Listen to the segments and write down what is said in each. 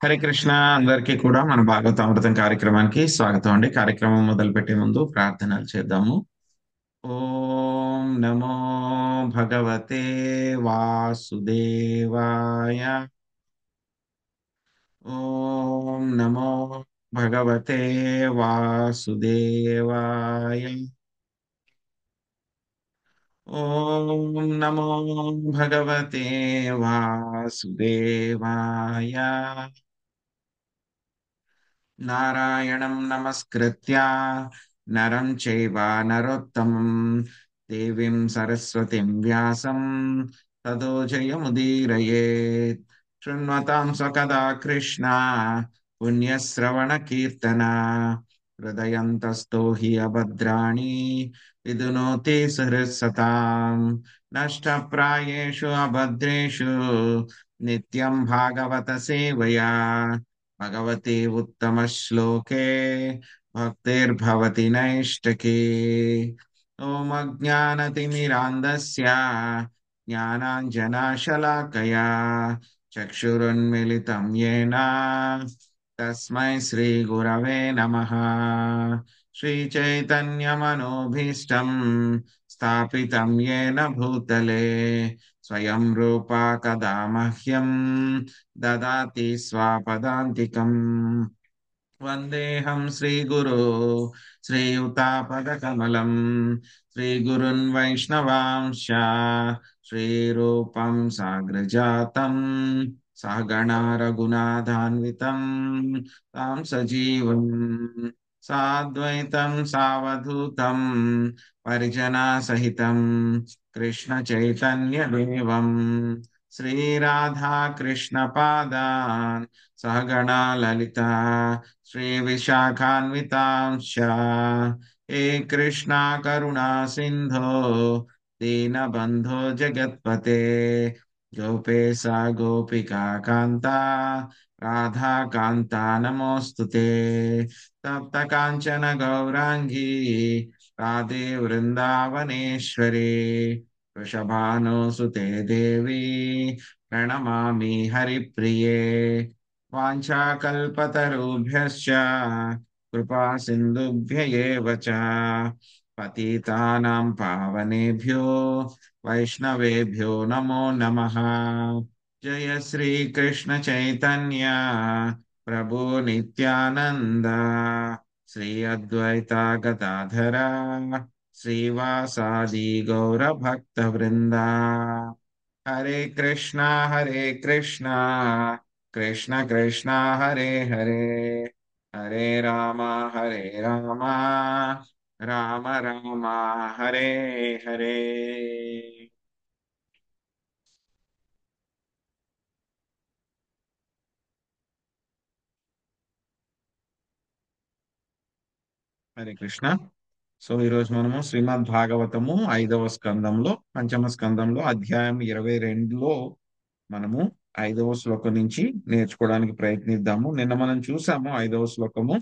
హరే కృష్ణ అందరికీ కూడా మన భాగవతామృతం కార్యక్రమానికి స్వాగతం అండి. కార్యక్రమం మొదలుపెట్టే ముందు ప్రార్థనలు చేద్దాము. ఓం నమో భగవతే వాసుదేవాయ. ఓం నమో భగవతే వాసుదేవాయ. ఓం నమో భగవతే వాసుదేవాయ. నారాయణం నమస్కృత్య నరం చైవ నరోత్తమం దేవీం సరస్వతిం వ్యాసం తతో జయముదీరయేత్. శృణ్వతాం స్వకథా కృష్ణ పుణ్యశ్రవణ కీర్తన హృదయంతస్థో హి అభద్రాణి విదునోతి సహృత్సతాం నష్టప్రాయేషు అభద్రేషు నిత్యం భాగవత సేవయా భగవతి ఉత్తమ శ్లోకే భక్తిర్భవతి నైష్టకే. ఓం అజ్ఞానతిమిరాంధస్య జ్ఞానాంజనాశలాకయా చక్షురున్మిలితం యేన తస్మై శ్రీ గురవే నమః. శ్రీచైతన్యమనోభీష్టం స్థాపితం యేన భూతలే స్వయం రూపా కదా మహ్యం దదాతి స్వపదాంతికం. వందేహం శ్రీగురు శ్రీయుతాపదకమలం శ్రీగురున్ వైష్ణవాంశ శ్రీరూపం సాగ్రజాతం సహగణా రఘునాథాన్వితం తాం సజీవం సాద్వైతం సావధూతం పరిజనా సహితం కృష్ణ చైతన్య దేవం శ్రీరాధా కృష్ణ పాదాన్ సహగణా లలితా శ్రీ విశాఖాన్వితాంశ. ఏ కృష్ణ కరుణా సింధో దీనబంధో జగత్పతే గోపేశ గోపికా కాంత రాధా కాంత నమోస్తుతే. తప్త కాంచన గౌరాంగీ రాధే వృందావనేశ్వరి వృషభానుసుతే దేవి ప్రణమామి హరిప్రియే. వాంఛాకల్పతరుభ్యశ్చ కృపా సింధుభ్య ఏవ చ పతితానాం పావనేభ్యో వైష్ణవేభ్యో నమో నమః. జయ శ్రీ కృష్ణ చైతన్య ప్రభు నిత్యానంద శ్రీ అద్వైత గదాధర శ్రీవాసాది గౌర భక్త వృంద. హరే కృష్ణ కృష్ణ కృష్ణ హరే హరే హరే రామ రామ రామ హరే హరే. హరే కృష్ణ. సో ఈరోజు మనము శ్రీమద్ భాగవతము 5వ స్కందంలో పంచమ స్కందంలో అధ్యాయం 22లో మనము 5వ శ్లోకం నుంచి నేర్చుకోవడానికి ప్రయత్నిద్దాము. నిన్న మనం చూసాము 5వ శ్లోకము.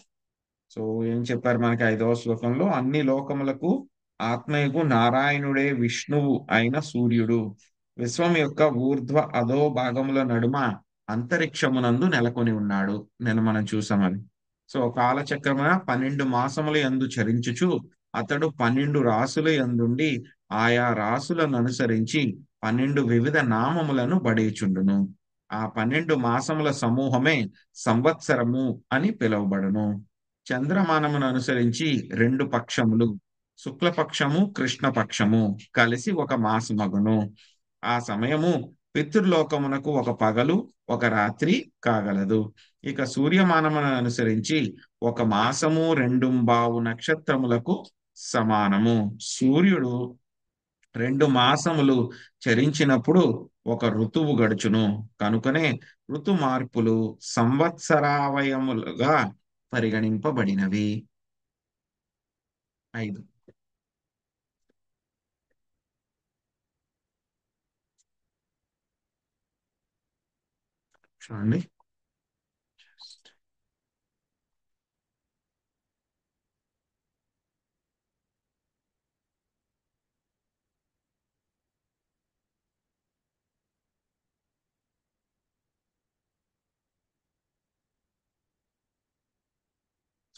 సో ఏం చెప్పారు మనకి 5వ శ్లోకంలో? అన్ని లోకములకు ఆత్మయగు నారాయణుడే విష్ణువు అయిన సూర్యుడు విశ్వం యొక్క ఊర్ధ్వ అధో భాగముల నడుమ అంతరిక్షమునందు నెలకొని ఉన్నాడు. నిన్న మనం చూసాం అది. సో కాలచక్రమున 12 మాసముల యందు చరించుచు అతడు 12 రాసుల యందుండి ఆయా రాసులను అనుసరించి 12 వివిధ నామములను బడేచుండును. ఆ 12 మాసముల సమూహమే సంవత్సరము అని పిలువబడును. చంద్రమానమును అనుసరించి 2 పక్షములు, శుక్లపక్షము కృష్ణపక్షము కలిసి ఒక మాసమగును. ఆ సమయము పితృలోకమునకు ఒక పగలు ఒక రాత్రి కాగలదు. ఇక సూర్యమానమును అనుసరించి 1 మాసము 2 నక్షత్రములకు సమానము. సూర్యుడు 2 మాసములు చరించినప్పుడు ఒక ఋతువు గడుచును. కనుకనే ఋతు మార్పులు సంవత్సరావయములుగా పరిగణింపబడినవి. 5 చూడండి.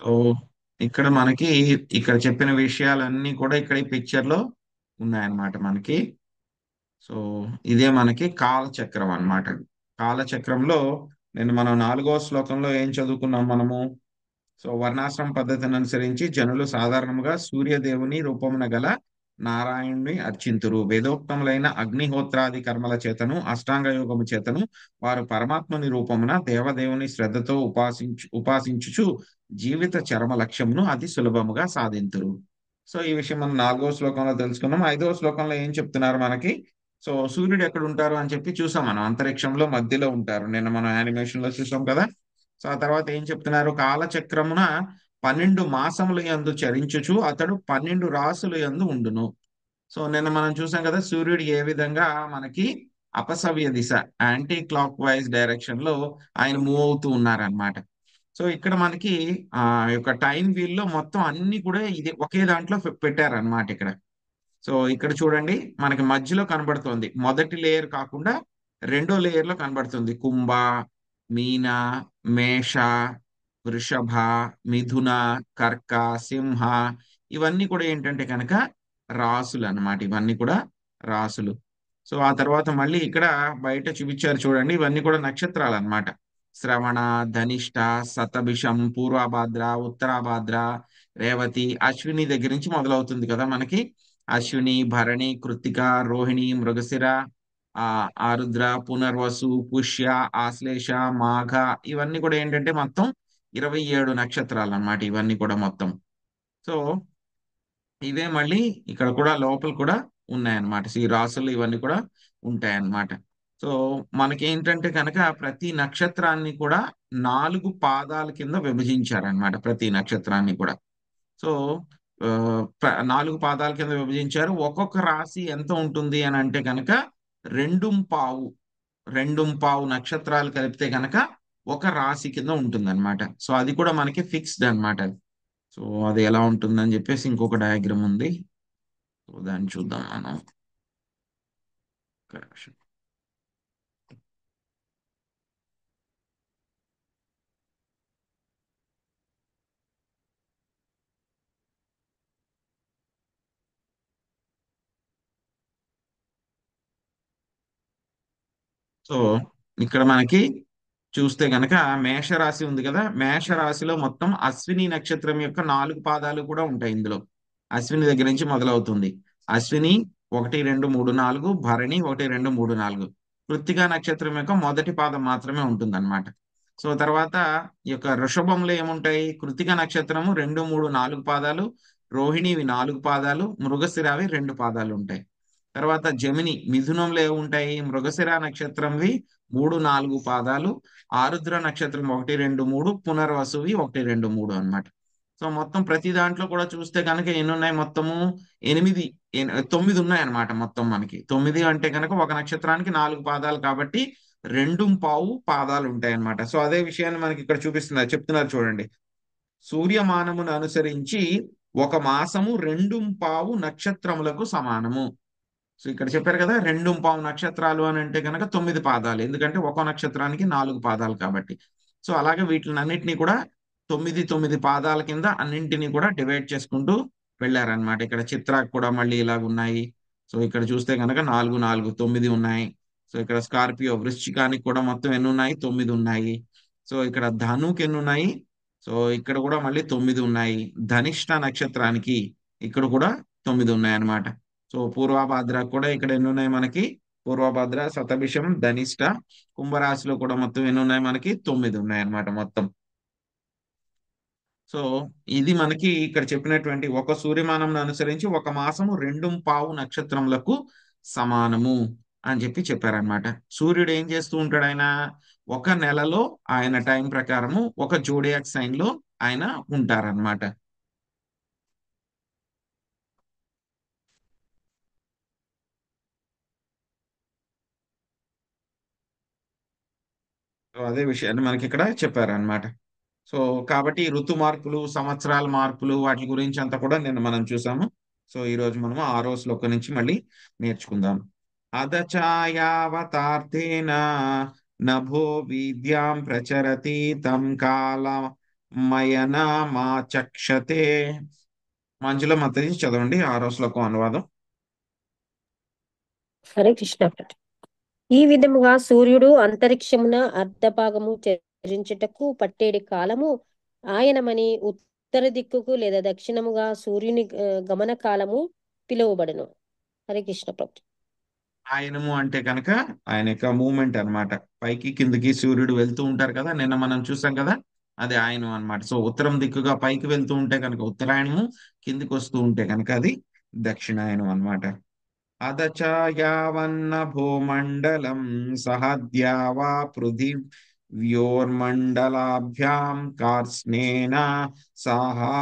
సో ఇక్కడ మనకి ఇక్కడ చెప్పిన విషయాలన్నీ కూడా ఇక్కడ ఈ పిక్చర్ లో ఉన్నాయన్నమాట మనకి. సో ఇదే మనకి కాలచక్రం అన్నమాట. కాలచక్రంలో మనం 4వ శ్లోకంలో ఏం చదువుకున్నాం మనము? సో వర్ణాశ్రమ పద్ధతిని అనుసరించి జనులు సాధారణంగా సూర్యదేవుని రూపమున గల నారాయణుని అర్చింతురు. వేదోక్తములైన అగ్నిహోత్రాది కర్మల చేతను అష్టాంగ యోగము చేతను వారు పరమాత్ముని రూపమున దేవదేవుని శ్రద్ధతో ఉపాసించుచు జీవిత చరమ లక్ష్యమును అతి సులభముగా సాధింతురు. సో ఈ విషయం మనం 4వ శ్లోకంలో తెలుసుకున్నాం. 5వ శ్లోకంలో ఏం చెప్తున్నారు మనకి? సో సూర్యుడు ఎక్కడ ఉంటారు అని చెప్పి చూసాం మనం. అంతరిక్షంలో మధ్యలో ఉంటారు. నిన్న మనం యానిమేషన్ లో చూసాం కదా. సో ఆ తర్వాత ఏం చెప్తున్నారు? కాలచక్రమున 12 మాసములు యందు చరించుచు అతడు 12 రాసులు యందు ఉండును. సో నిన్న మనం చూసాం కదా, సూర్యుడు ఏ విధంగా మనకి అపసవ్య దిశ, యాంటీ క్లాక్ వైజ్ డైరెక్షన్ లో ఆయన మూవ్ అవుతూ ఉన్నారనమాట. సో ఇక్కడ మనకి ఆ యొక్క టైం వీల్ లో మొత్తం అన్ని కూడా ఇది ఒకే దాంట్లో పెట్టారనమాట ఇక్కడ. సో ఇక్కడ చూడండి, మనకి మధ్యలో కనబడుతోంది మొదటి లేయర్ కాకుండా రెండో లేయర్ లో కనబడుతుంది కుంభ, మీన, మేష, వృషభ, మిథున, కర్క, సింహ. ఇవన్నీ కూడా ఏంటంటే కనుక రాసులు అన్నమాట. ఇవన్నీ కూడా రాసులు. సో ఆ తర్వాత మళ్ళీ ఇక్కడ బయట చూపించారు చూడండి, ఇవన్నీ కూడా నక్షత్రాలు అన్నమాట. శ్రవణ, ధనిష్ట, శతభిషం, పూర్వభాద్ర, ఉత్తరాభాద్ర, రేవతి, అశ్విని దగ్గర నుంచి మొదలవుతుంది కదా మనకి. అశ్విని, భరణి, కృత్తిక, రోహిణి, మృగశిర, ఆ ఆరుద్ర, పునర్వసు, పుష్య, ఆశ్లేష, మాఘ. ఇవన్నీ కూడా ఏంటంటే మొత్తం 27 నక్షత్రాలు అన్నమాట. ఇవన్నీ కూడా మొత్తం. సో ఇవే మళ్ళీ ఇక్కడ కూడా లోపల కూడా ఉన్నాయన్నమాట. ఈ రాసులు ఇవన్నీ కూడా ఉంటాయన్నమాట. సో మనకి ఏంటంటే కనుక ప్రతి నక్షత్రాన్ని కూడా 4 పాదాల కింద విభజించారన్నమాట. ప్రతి నక్షత్రాన్ని కూడా. సో 4 పాదాల కింద విభజించారు. ఒక్కొక్క రాశి ఎంత ఉంటుంది అని అంటే కనుక 2 పావు 2 పావు నక్షత్రాలు కలిపితే కనుక ఒక రాశి కింద ఉంటుందన్నమాట. సో అది కూడా మనకి ఫిక్స్డ్ అన్నమాట. సో అది ఎలా ఉంటుందని చెప్పేసి ఇంకొక డయాగ్రామ్ ఉంది. సో దాన్ని చూద్దాం మనం. కరెక్షన్. సో ఇక్కడ మనకి చూస్తే గనక మేషరాశి ఉంది కదా. మేషరాశిలో మొత్తం అశ్విని నక్షత్రం యొక్క 4 పాదాలు కూడా ఉంటాయి ఇందులో. అశ్విని దగ్గర నుంచి మొదలవుతుంది. అశ్విని 1 2 3 4, భరణి 1 2 3 4. కృత్తికా నక్షత్రం యొక్క మొదటి పాదం మాత్రమే ఉంటుంది అనమాట. సో తర్వాత ఈ యొక్క వృషభంలో ఏముంటాయి? కృత్తిక నక్షత్రము 2 3 4 పాదాలు, రోహిణివి 4 పాదాలు, మృగశిరవి 2 పాదాలు ఉంటాయి. తర్వాత జమిని మిథునంలో ఏముంటాయి? మృగశిర నక్షత్రంవి 3 4 పాదాలు, ఆరుద్ర నక్షత్రం 1 2 3, పునర్వసువి 1 2 3 అన్నమాట. సో మొత్తం ప్రతి దాంట్లో కూడా చూస్తే కనుక ఎన్ని ఉన్నాయి మొత్తము? 8 9 ఉన్నాయి అన్నమాట మొత్తం మనకి. 9 అంటే కనుక ఒక నక్షత్రానికి 4 పాదాలు కాబట్టి 2 పావు పాదాలు ఉంటాయి అన్నమాట. సో అదే విషయాన్ని మనకి ఇక్కడ చూపిస్తున్నారు, చెప్తున్నారు చూడండి. సూర్యమానమును అనుసరించి ఒక మాసము 2 పావు నక్షత్రములకు సమానము. సో ఇక్కడ చెప్పారు కదా, 2 పావు నక్షత్రాలు అని అంటే కనుక 9 పాదాలు. ఎందుకంటే ఒక్కో నక్షత్రానికి 4 పాదాలు కాబట్టి. సో అలాగే వీటిని అన్నిటినీ కూడా 9 9 పాదాల కింద అన్నింటినీ కూడా డివైడ్ చేసుకుంటూ వెళ్ళారనమాట. ఇక్కడ చిత్రాకు కూడా మళ్ళీ ఇలాగ ఉన్నాయి. సో ఇక్కడ చూస్తే కనుక 4 4 9 ఉన్నాయి. సో ఇక్కడ స్కార్పియో వృశ్చికానికి కూడా మొత్తం ఎన్ని ఉన్నాయి? 9 ఉన్నాయి. సో ఇక్కడ ధనుకి ఎన్ని ఉన్నాయి? సో ఇక్కడ కూడా మళ్ళీ 9 ఉన్నాయి. ధనిష్ట నక్షత్రానికి ఇక్కడ కూడా 9 ఉన్నాయి అన్నమాట. సో పూర్వభాద్ర కూడా ఇక్కడ ఎన్ని ఉన్నాయి మనకి? పూర్వభద్ర, శతభిషం, ధనిష్ట. కుంభరాశిలో కూడా మొత్తం ఎన్ని ఉన్నాయి మనకి? 9 ఉన్నాయి అన్నమాట మొత్తం. సో ఇది మనకి ఇక్కడ చెప్పినటువంటి ఒక సూర్యమానం అనుసరించి ఒక మాసము 2 పావు నక్షత్రములకు సమానము అని చెప్పి చెప్పారనమాట. సూర్యుడు ఏం చేస్తూ ఉంటాడు? ఆయన ఒక నెలలో ఆయన టైం ప్రకారము ఒక జోడియాక్ సైన్ లో ఆయన ఉంటారనమాట. సో అదే విషయాన్ని మనకి ఇక్కడ చెప్పారనమాట. సో కాబట్టి ఈ ఋతు మార్పులు, సంవత్సరాల మార్పులు, వాటి గురించి అంతా కూడా నిన్న మనం చూసాము. సో ఈ రోజు మనము 6వ శ్లోకం నుంచి మళ్ళీ నేర్చుకుందాం. అధచాయావతార్థేన నభో విద్యాం ప్రచరతి తం కాల మయనమాచక్షతే. మంజుల మాతాజీ చదవండి 6వ శ్లోకం అనువాదం. హరే కృష్ణ ప్రభు. ఈ విధముగా సూర్యుడు అంతరిక్షమున అర్ధభాగము చరించుటకు పట్టేడి కాలము ఆయనమని ఉత్తర దిక్కుకు లేదా దక్షిణముగా సూర్యుని గమన కాలము పిలువబడును. హరే కృష్ణ ప్రభు. ఆయనము అంటే కనుక ఆయన యొక్క మూమెంట్ అన్నమాట. పైకి కిందకి సూర్యుడు వెళ్తూ ఉంటారు కదా, నిన్న మనం చూసాం కదా, అది ఆయనం అన్నమాట. సో ఉత్తరం దిక్కుగా పైకి వెళ్తూ ఉంటే కనుక ఉత్తరాయణము, కిందికి వస్తూ ఉంటే కనుక అది దక్షిణాయనం అన్నమాట. అదచాయావన్న భూమండలం సహద్యావా పృథివ్యోర్మండలాభ్యాం కార్స్నేన సహా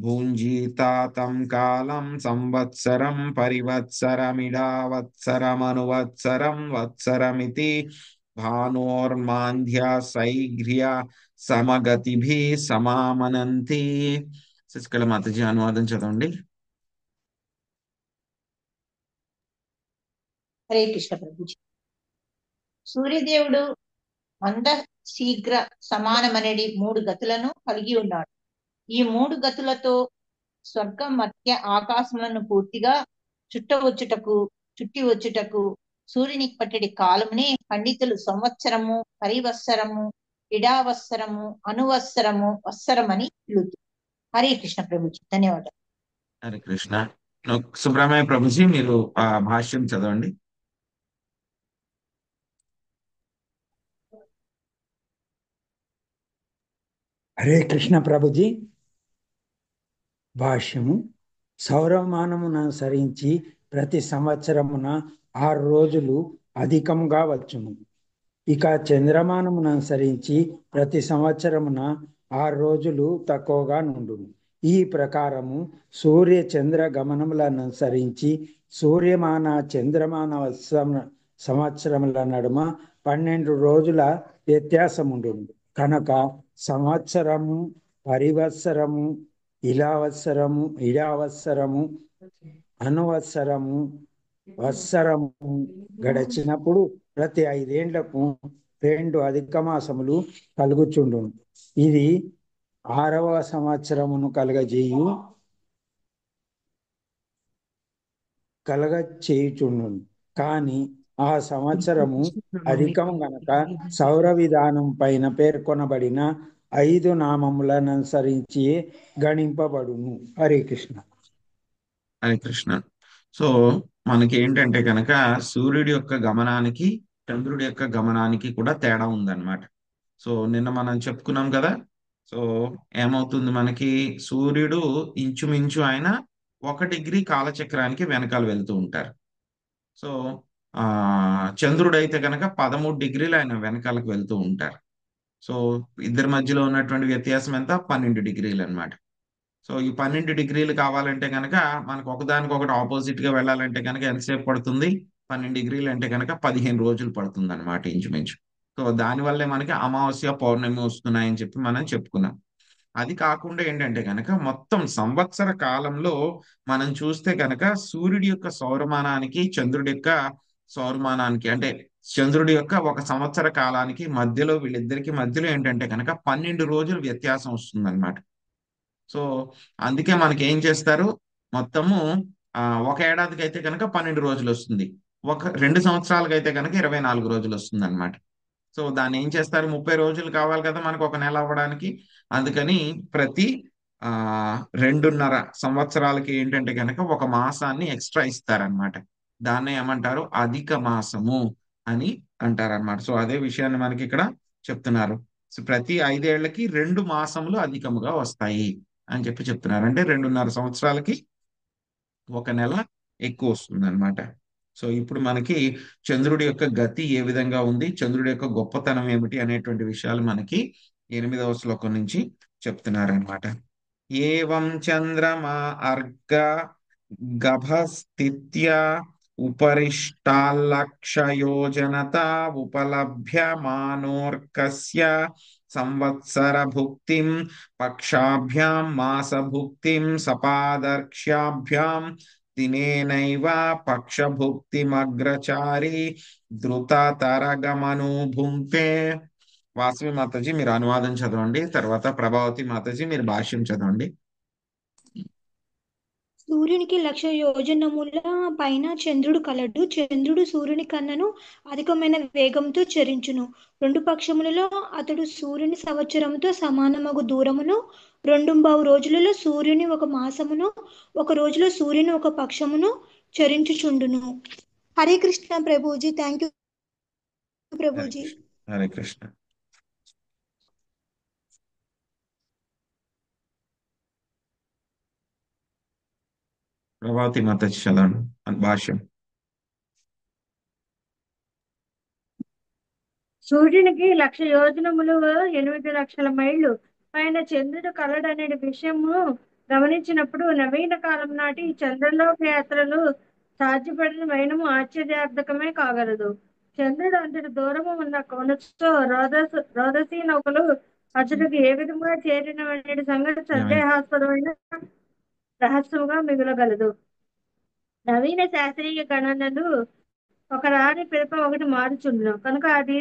భుంజీతాతం కాలం సంవత్సరం పరివత్సరమిడావత్సరమనువత్సరం వత్సరమితి భానోర్మాంధ్య సైఘ్ర్య సమగతిభి సమామనంతి. శశికళ మాతాజీ అనువాదం చదవండి. హరే కృష్ణ ప్రభుజీ. సూర్యదేవుడు మంద శీఘ్ర సమానమనేది 3 గతులను కలిగి ఉన్నాడు. ఈ 3 గతులతో స్వర్గం మధ్య ఆకాశములను పూర్తిగా చుట్టి వచ్చుటకు సూర్యునికి పట్టడి కాలమునే పండితులు సంవత్సరము, పరివత్సరము, ఇడావత్సరము, అనువత్సరము, వత్సరమని పిలుస్తారు. హరే కృష్ణ ప్రభుజీ. ధన్యవాదాలు. హరే కృష్ణ. సుబ్రహ్మణ్య ప్రభుజీ మీరు ఆ భాష్యం చదవండి. హరే కృష్ణ ప్రభుజీ. భాష్యము. సౌరమానమున అనుసరించి ప్రతి సంవత్సరమున 6 రోజులు అధికంగా వచ్చును. ఇక చంద్రమానమును అనుసరించి ప్రతి సంవత్సరమున 6 రోజులు తక్కువగా నుండును. ఈ ప్రకారము సూర్య చంద్ర గమనములను అనుసరించి సూర్యమాన చంద్రమాన సంవత్సరముల నడుమ 12 రోజుల వ్యత్యాసముండును. కనుక సంవత్సరము, పరివత్సరము, ఇడావత్సరము, అనువత్సరము, వత్సరము గడిచినప్పుడు ప్రతి 5 ఏండ్లకు 2 అధిక మాసములు కలుగుచుండును. ఇది 6వ సంవత్సరమును కలగచేయుచుండును. కానీ ఆ సంవత్సరము అధికం గనక సౌర విధానం పైన పేర్కొనబడిన 5 నామములను అనుసరించి గణింపబడును. హరే కృష్ణ. హరే కృష్ణ. సో మనకి ఏంటంటే కనుక సూర్యుడి యొక్క గమనానికి చంద్రుడి యొక్క గమనానికి కూడా తేడా ఉందన్నమాట. సో నిన్న మనం చెప్పుకున్నాం కదా. సో ఏమవుతుంది మనకి, సూర్యుడు ఇంచుమించు ఆయన 1 డిగ్రీ కాలచక్రానికి వెనకాల వెళ్తూ ఉంటారు. సో ఆ చంద్రుడు అయితే కనుక 13 డిగ్రీలు ఆయన వెనకాలకు వెళ్తూ ఉంటారు. సో ఇద్దరి మధ్యలో ఉన్నటువంటి వ్యత్యాసం ఎంత, 12 డిగ్రీలు అన్నమాట. సో ఈ 12 డిగ్రీలు కావాలంటే కనుక మనకు ఒకదానికొకటి ఆపోజిట్ గా వెళ్ళాలంటే కనుక ఎంతసేపు పడుతుంది, 12 డిగ్రీలు అంటే కనుక 15 రోజులు పడుతుంది అనమాట ఇంచుమించు. సో దానివల్లే మనకి అమావాస్య పౌర్ణమి వస్తున్నాయని చెప్పి మనం చెప్పుకున్నాం. అది కాకుండా ఏంటంటే కనుక మొత్తం సంవత్సర కాలంలో మనం చూస్తే కనుక సూర్యుడి యొక్క సౌరమానానికి చంద్రుడి యొక్క సౌరమానానికి, అంటే చంద్రుడి యొక్క 1 సంవత్సర కాలానికి మధ్యలో, వీళ్ళిద్దరికి మధ్యలో ఏంటంటే కనుక 12 రోజులు వ్యత్యాసం వస్తుంది. సో అందుకే మనకి ఏం చేస్తారు, మొత్తము ఆ, 1 ఏడాదికి అయితే కనుక 12 రోజులు వస్తుంది, 2 సంవత్సరాలకు అయితే కనుక 24 రోజులు వస్తుంది అనమాట. సో దాన్ని ఏం చేస్తారు, 30 రోజులు కావాలి కదా మనకు 1 నెల అవ్వడానికి. అందుకని ప్రతి ఆ 2.5 సంవత్సరాలకి ఏంటంటే కనుక 1 మాసాన్ని ఎక్స్ట్రా ఇస్తారనమాట. దాన్నే ఏమంటారు, అధిక మాసము అని అంటారనమాట. సో అదే విషయాన్ని మనకి ఇక్కడ చెప్తున్నారు. సో ప్రతి 5 ఏళ్లకి 2 మాసములు అధికముగా వస్తాయి అని చెప్పి చెప్తున్నారు. అంటే 2.5 సంవత్సరాలకి 1 నెల ఎక్కువ వస్తుంది అనమాట. సో ఇప్పుడు మనకి చంద్రుడి యొక్క గతి ఏ విధంగా ఉంది, చంద్రుడి యొక్క గొప్పతనం ఏమిటి అనేటువంటి విషయాలు మనకి 8వ శ్లోకం నుంచి చెప్తున్నారనమాట. ఏవం చంద్రమా అర్గ గభస్థిత్య ఉపరిష్టాల్లక్షయోజనత ఉపలభ్యమానోర్కస్య సంవత్సర భుక్తిం పక్షాభ్యాం మాసభుక్తిం సపాదర్క్ష్యాభ్యాం దినేనైవ పక్షభుక్తిమగ్రచారి ధృతతరగమను భుంక్తే. వాసవి మాతాజీ మీరు అనువాదం చదవండి, తర్వాత ప్రభావతి మాతాజీ మీరు భాష్యం చదవండి. సూర్యునికి 1,00,000 యోజనముల పైన చంద్రుడు కలడు. చంద్రుడు సూర్యుని కన్నను అధికమైన వేగంతో చరించును. 2 పక్షములలో అతడు సూర్యుని సంవత్సరముతో సమానమగు దూరమును, 2 రోజులలో సూర్యుని 1 మాసమును, 1 రోజులో సూర్యుని 1 పక్షమును చరించుచుండును. హరే కృష్ణ ప్రభుజీ. Thank you Hare Prabhuji. కృష్ణ. హరే కృష్ణ. ప్రభావతి మాతాజీ చదవండి భాష్యం. సూర్యునికి 1,00,000 యోజనములు 8,00,000 మైళ్ళు పైన చంద్రుడు కలడనే విషయము గమనించినప్పుడు నవీన కాలం నాటి చంద్రలోక యాత్రలు సాధ్యపడిన వైనము ఆశ్చర్యార్థకమే కాగలదు. చంద్రుడు అంతటి దూరము ఉన్న కొనతో రోదసీ నౌకలు అతడికి ఏ విధంగా చేరిన సంగతి సందేహాస్పదమైన రహస్యముగా మిగలగలదు. నవీన శాస్త్రీయ గణనలు ఒక రాని పిదప ఒకటి మారుచుండును కనుక అవి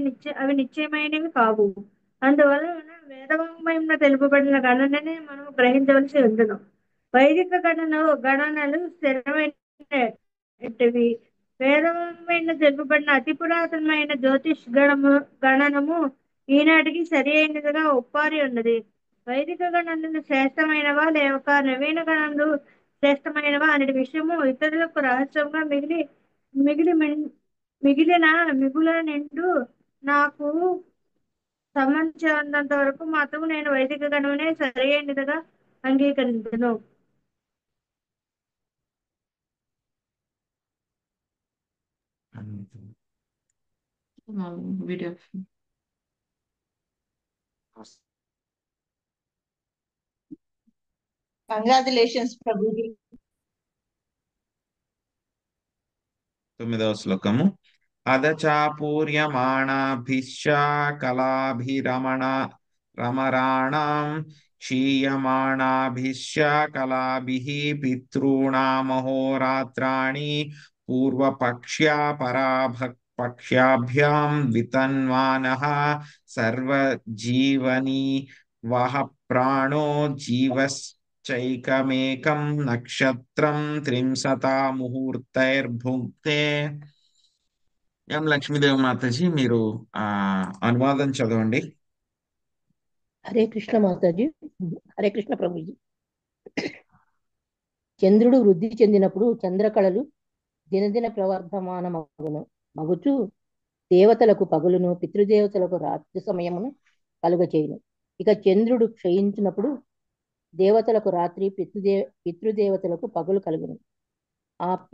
నిశ్చయమైనవి కావు. అందువలన వేదవాంగ్మయంలో తెలుపబడిన గణననే మనం గ్రహించవలసి ఉండును. వైదిక గణనలు స్థిరమైనవి. వేదవాంగ్మయంలో తెలుపబడిన అతి పురాతనమైన జ్యోతిష్ గణనము ఈనాటికి సరి అయినదిగా ఒప్పారి ఉన్నది. వైదిక గణనలు శ్రేష్టమైనవా లేక నవీన గణనలు శ్రేష్టమైనవా అనే విషయము ఇతరులకు రహస్యంగా మిగిలిన మిగుల నిండు నాకు సంబంధించినంత వరకు మాత్రం నేను వైదిక గణమునే సరి అయినదిగా అంగీకరించను. Video congratulations Prabhuji. 9వ శ్లోకము. అదచాపూర్యమాణాభిశ్చ కళాభిరమరాణాం క్షీయమాణాభిశ్చ కళాభిః పితॄణామహోరాత్రాణి పూర్వపక్ష్యా పరాపక్ష్యాభ్యాం వితన్వానః సర్వజీవని వః ప్రాణో జీవశ్చైకమేకం నక్షత్రం 30 ముహూర్తైర్భుక్తే. ఎం లక్ష్మీదేవి మాతాజీ మీరు అనువాదం చదవండి. హరే కృష్ణ మాతాజీ. హరే కృష్ణ ప్రభుజీ. చంద్రుడు వృద్ధి చెందినప్పుడు చంద్రకళలు దినదిన మగుచు దేవతలకు పగులును, పితృదేవతలకు రాత్రి సమయమును కలుగచేయును. ఇక చంద్రుడు క్షయించినప్పుడు దేవతలకు రాత్రి, పితృదేవతలకు పగులు కలుగును.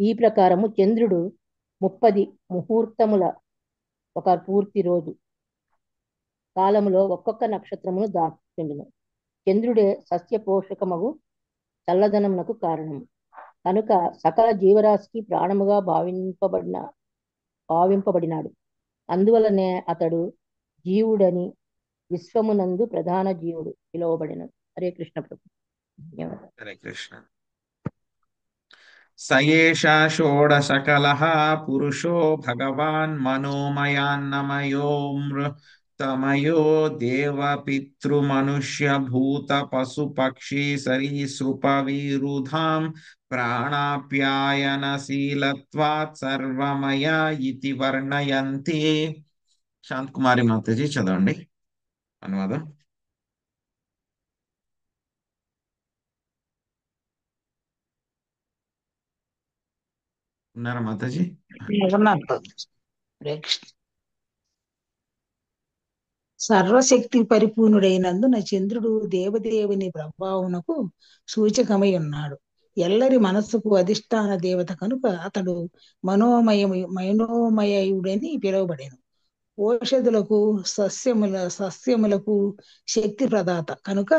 ఈ ప్రకారము చంద్రుడు 30 ముహూర్తముల ఒక పూర్తి రోజు కాలములో ఒక్కొక్క నక్షత్రమును దాచుచుండును. చంద్రుడే సస్య పోషకమగు చల్లదనమునకు కారణము కనుక సకల జీవరాశికి ప్రాణముగా భావింపబడినాడు. అందువలనే అతడు జీవుడని విశ్వమునందు ప్రధాన జీవుడు పిలువబడినాడు. హరే కృష్ణ ప్రభు. ధన్యవాదాలు. హరే కృష్ణ. సయేషా షోడశకలః పురుషో భగవాన్ మనోమయాన్నమయో దేవపితృమనుష్య భూత పశు పక్షి సరీసృపవిరుధాం ప్రాణాప్యాయనశీలత్వాత్ సర్వమయ ఇతి వర్ణయంతి. శాంతకుమారి మాతాజీ చదవండి అనువాదం. ఉన్నారా మాతాజీ? సర్వశక్తి పరిపూర్ణుడైనందున చంద్రుడు దేవదేవుని ప్రభావమునకు సూచకమై ఉన్నాడు. ఎల్లరి మనస్సుకు అధిష్టాన దేవత కనుక అతడు మనోమయుడని పిలువబడెను. ఓషధులకు సస్యములకు శక్తి ప్రదాత కనుక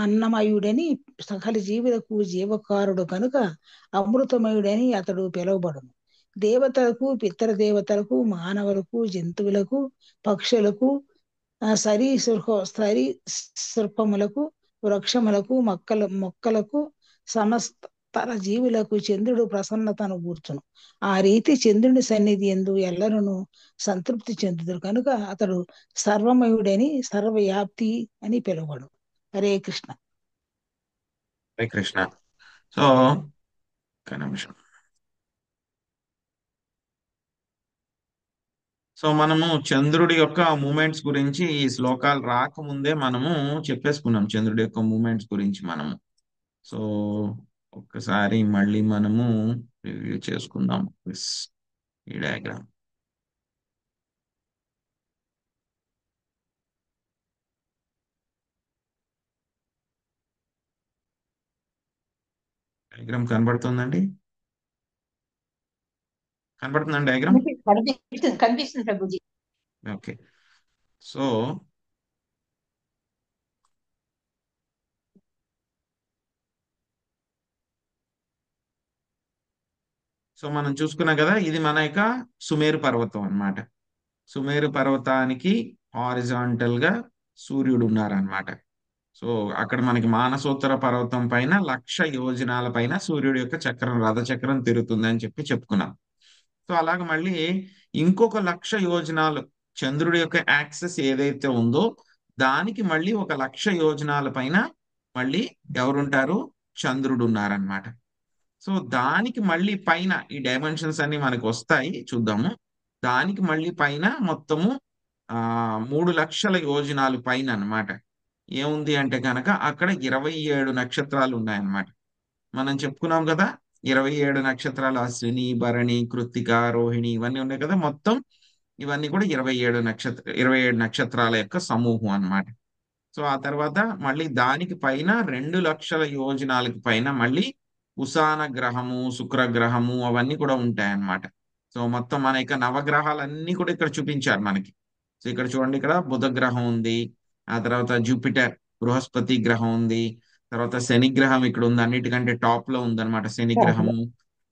అన్నమయుడని, సకల జీవులకు జీవకారుడు కనుక అమృతమయుడని అతడు పిలువబడును. దేవతలకు, పితృదేవతలకు, మానవులకు, జంతువులకు, పక్షులకు, సరీసృపములకు, వృక్షములకు, మొక్కలకు, తన జీవులకు చంద్రుడు ప్రసన్నతను కూర్చును. ఆ రీతి చంద్రుని సన్నిధి యందు ఎల్లరును సంతృప్తి చెందుతారు కనుక అతడు సర్వమయుడని సర్వవ్యాప్తి అని పిలువడు. హరే కృష్ణ. హరే కృష్ణ. సో ఒక్క నిమిషం. సో మనము చంద్రుడి యొక్క మూమెంట్స్ గురించి ఈ శ్లోకాలు రాకముందే మనము చెప్పేసుకున్నాం చంద్రుడి యొక్క మూమెంట్స్ గురించి మనము. సో ఒక్కసారి మళ్ళీ మనము రివ్యూ చేసుకుందాం ఈ డయాగ్రామ్. డయాగ్రామ్ కనబడుతుందండి? కనబడుతుందండి డయాగ్రామ్? కనిపిస్తుంది ప్రభుజీ. ఓకే. సో మనం చూసుకున్నాం కదా, ఇది మన యొక్క సుమేరు పర్వతం అన్నమాట. సుమేరు పర్వతానికి హారిజాంటల్ గా సూర్యుడు ఉన్నారనమాట. సో అక్కడ మనకి మానసోత్తర పర్వతం పైన 1,00,000 యోజనాల పైన సూర్యుడి యొక్క చక్రం, రథచక్రం తిరుగుతుంది అని చెప్పుకున్నాం. సో అలాగే మళ్ళీ ఇంకొక 1,00,000 యోజనాలు చంద్రుడి యొక్క యాక్సెస్ ఏదైతే ఉందో దానికి మళ్ళీ ఒక 1,00,000 యోజనాల పైన మళ్ళీ ఎవరుంటారు? చంద్రుడు ఉన్నారనమాట. సో దానికి మళ్ళీ పైన ఈ డైమెన్షన్స్ అన్ని మనకు వస్తాయి, చూద్దాము. దానికి మళ్ళీ పైన మొత్తము 3,00,000 యోజనాలు పైన అన్నమాట ఏముంది అంటే కనుక అక్కడ 27 నక్షత్రాలు ఉన్నాయన్నమాట. మనం చెప్పుకున్నాం కదా 27 నక్షత్రాలు, అశ్విని, భరణి, కృత్తిక, రోహిణి ఇవన్నీ ఉన్నాయి కదా. మొత్తం ఇవన్నీ కూడా 27 నక్షత్రాల యొక్క సమూహం అన్నమాట. సో ఆ తర్వాత మళ్ళీ దానికి పైన 2,00,000 యోజనాలకి పైన మళ్ళీ ఉసాన గ్రహము, శుక్రగ్రహము అవన్నీ కూడా ఉంటాయన్నమాట. సో మొత్తం మన యొక్క నవగ్రహాలన్నీ కూడా ఇక్కడ చూపించారు మనకి. సో ఇక్కడ చూడండి, ఇక్కడ బుధ గ్రహం ఉంది, ఆ తర్వాత జూపిటర్ బృహస్పతి గ్రహం ఉంది, తర్వాత శని గ్రహం ఇక్కడ ఉంది, అన్నిటికంటే టాప్ లో ఉందన్నమాట శని గ్రహము.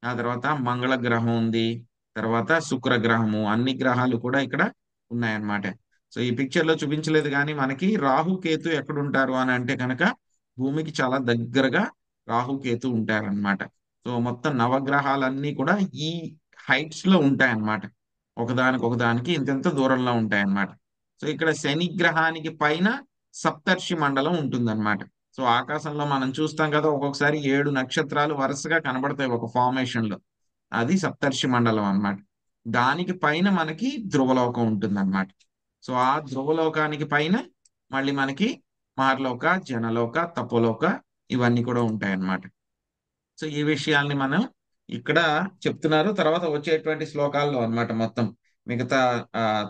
ఆ తర్వాత మంగళ గ్రహం ఉంది, తర్వాత శుక్ర గ్రహము, అన్ని గ్రహాలు కూడా ఇక్కడ ఉన్నాయన్నమాట. సో ఈ పిక్చర్ లో చూపించలేదు కానీ మనకి రాహుకేతు ఎక్కడ ఉంటారు అని అంటే కనుక భూమికి చాలా దగ్గరగా రాహుకేతు ఉంటారన్నమాట. సో మొత్తం నవగ్రహాలన్నీ కూడా ఈ హైట్స్ లో ఉంటాయన్నమాట, ఒకదానికి ఇంతెంత దూరంలో ఉంటాయన్నమాట. సో ఇక్కడ శని గ్రహానికి పైన సప్తర్షి మండలం ఉంటుందన్నమాట. సో ఆకాశంలో మనం చూస్తాం కదా, ఒక్కొక్కసారి 7 నక్షత్రాలు వరుసగా కనబడతాయి ఒక ఫార్మేషన్ లో, అది సప్తర్షి మండలం అన్నమాట. దానికి పైన మనకి ధ్రువలోకం ఉంటుందన్నమాట. సో ఆ ధ్రువలోకానికి పైన మళ్ళీ మనకి మహర్లోక, జనలోక, తపోలోక ఇవన్నీ కూడా ఉంటాయన్నమాట. సో ఈ విషయాల్ని మనం ఇక్కడ చెప్తున్నారు. తర్వాత వచ్చేటువంటి శ్లోకాల్లో అన్నమాట మొత్తం మిగతా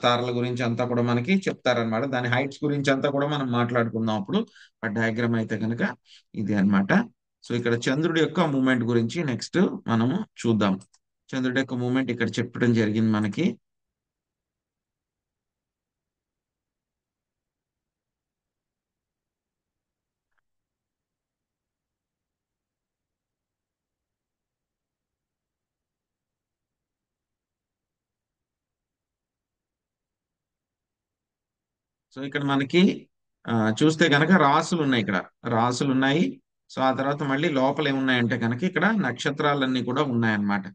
తారల గురించి అంతా కూడా మనకి చెప్తారనమాట. దాని హైట్స్ గురించి అంతా కూడా మనం మాట్లాడుకుందాం అప్పుడు. ఆ డయాగ్రామ్ అయితే కనుక ఇది అన్నమాట. సో ఇక్కడ చంద్రుడి యొక్క మూమెంట్ గురించి నెక్స్ట్ మనము చూద్దాం. చంద్రుడి యొక్క మూమెంట్ ఇక్కడ చెప్పడం జరిగింది మనకి. సో ఇక్కడ మనకి చూస్తే కనుక రాసులు ఉన్నాయి, ఇక్కడ రాసులు ఉన్నాయి. సో ఆ తర్వాత మళ్ళీ లోపల ఏమున్నాయంటే కనుక ఇక్కడ నక్షత్రాలన్నీ కూడా ఉన్నాయన్నమాట.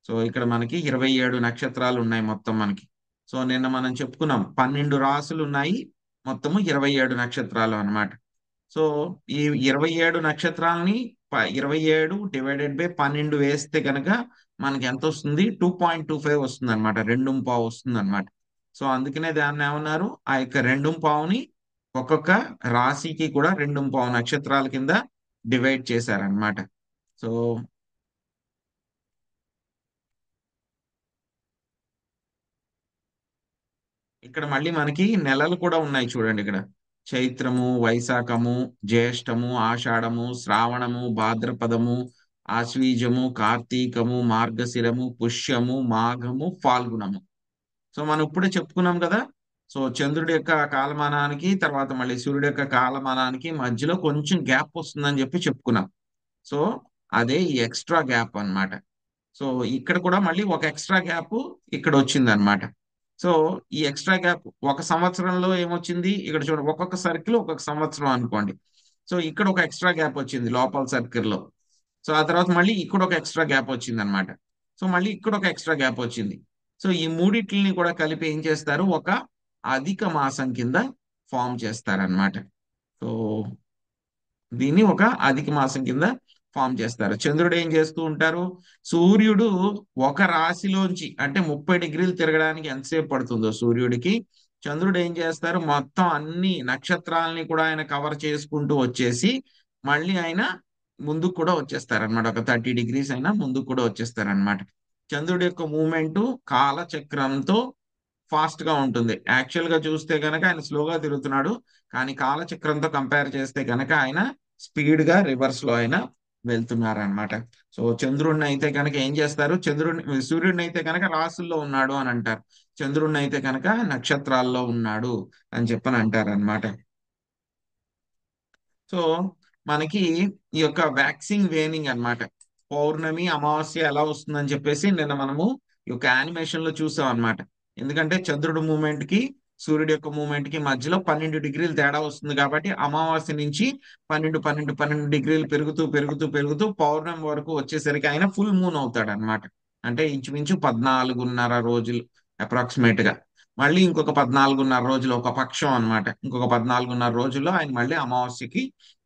సో ఇక్కడ మనకి 27 నక్షత్రాలు ఉన్నాయి మొత్తం మనకి. సో నిన్న మనం చెప్పుకున్నాం 12 రాసులు ఉన్నాయి, మొత్తము 27 నక్షత్రాలు అన్నమాట. సో ఈ 27 నక్షత్రాలని 27 డివైడెడ్ బై 12 వేస్తే కనుక మనకి ఎంత వస్తుంది? 2.25 వస్తుంది అనమాట, 2.25 వస్తుంది అనమాట. సో అందుకనే దాన్ని ఏమన్నారు, ఆ యొక్క 2.25ని ఒక్కొక్క రాశికి కూడా 2.25 నక్షత్రాల కింద డివైడ్ చేశారనమాట. సో ఇక్కడ మళ్ళీ మనకి నెలలు కూడా ఉన్నాయి చూడండి. ఇక్కడ చైత్రము, వైశాఖము, జ్యేష్ఠము, ఆషాఢము, శ్రావణము, భాద్రపదము, ఆశ్వీజము, కార్తీకము, మార్గశిరము, పుష్యము, మాఘము, ఫాల్గుణము. సో మనం ఇప్పుడే చెప్పుకున్నాం కదా. సో చంద్రుడి యొక్క కాలమానానికి తర్వాత మళ్ళీ సూర్యుడి యొక్క కాలమానానికి మధ్యలో కొంచెం గ్యాప్ వస్తుందని చెప్పుకున్నాం. సో అదే ఈ ఎక్స్ట్రా గ్యాప్ అన్నమాట. సో ఇక్కడ కూడా మళ్ళీ ఒక ఎక్స్ట్రా గ్యాప్ ఇక్కడ వచ్చింది అనమాట. సో ఈ ఎక్స్ట్రా గ్యాప్ ఒక సంవత్సరంలో ఏమొచ్చింది, ఇక్కడ చూడండి ఒక్కొక్క సర్కిల్ ఒక్కొక్క సంవత్సరం అనుకోండి. సో ఇక్కడ ఒక ఎక్స్ట్రా గ్యాప్ వచ్చింది లోపల సర్కిల్ లో. సో ఆ తర్వాత మళ్ళీ ఇక్కడ ఒక ఎక్స్ట్రా గ్యాప్ వచ్చింది అనమాట. సో మళ్ళీ ఇక్కడ ఒక ఎక్స్ట్రా గ్యాప్ వచ్చింది. సో ఈ మూడిట్లని కూడా కలిపి ఏం చేస్తారు, ఒక అధిక మాసం కింద ఫామ్ చేస్తారనమాట. సో దీన్ని ఒక అధిక మాసం కింద ఫామ్ చేస్తారు. చంద్రుడు ఏం చేస్తూ ఉంటారు, సూర్యుడు ఒక రాశిలోంచి అంటే 30 డిగ్రీలు తిరగడానికి ఎంతసేపు పడుతుందో సూర్యుడికి, చంద్రుడు ఏం చేస్తారు, మొత్తం అన్ని నక్షత్రాలని కూడా ఆయన కవర్ చేసుకుంటూ వచ్చేసి మళ్ళీ ఆయన ముందుకు కూడా వచ్చేస్తారనమాట. ఒక 30 డిగ్రీస్ అయినా ముందుకు కూడా వచ్చేస్తారనమాట. చంద్రుడి యొక్క మూమెంట్ కాలచక్రంతో ఫాస్ట్ గా ఉంటుంది. యాక్చువల్ గా చూస్తే కనుక ఆయన స్లోగా తిరుగుతున్నాడు, కానీ కాలచక్రంతో కంపేర్ చేస్తే కనుక ఆయన స్పీడ్ గా రివర్స్ లో ఆయన వెళ్తున్నారు అనమాట. సో చంద్రుడిని అయితే కనుక ఏం చేస్తారు, సూర్యుడిని అయితే కనుక రాసుల్లో ఉన్నాడు అని అంటారు, చంద్రుడిని అయితే కనుక నక్షత్రాల్లో ఉన్నాడు అని చెప్పని అంటారు అనమాట. సో మనకి ఈ యొక్క వ్యాక్సింగ్ వేనింగ్ అన్నమాట, పౌర్ణమి అమావాస్య ఎలా వస్తుందని చెప్పేసి నిన్న మనము ఈ యొక్క యానిమేషన్ లో చూసాం అన్నమాట. ఎందుకంటే చంద్రుడి మూమెంట్ కి సూర్యుడి యొక్క మూమెంట్ కి మధ్యలో 12 డిగ్రీలు తేడా వస్తుంది కాబట్టి అమావాస్య నుంచి 12 డిగ్రీలు పెరుగుతూ పెరుగుతూ పెరుగుతూ పౌర్ణమి వరకు వచ్చేసరికి ఆయన ఫుల్ మూన్ అవుతాడు అనమాట. అంటే ఇంచుమించు 14.5 రోజులు అప్రాక్సిమేట్ గా. మళ్ళీ ఇంకొక 14.5 రోజులు ఒక పక్షం అన్నమాట, ఇంకొక 14.5 రోజుల్లో ఆయన మళ్ళీ అమావాస్యకి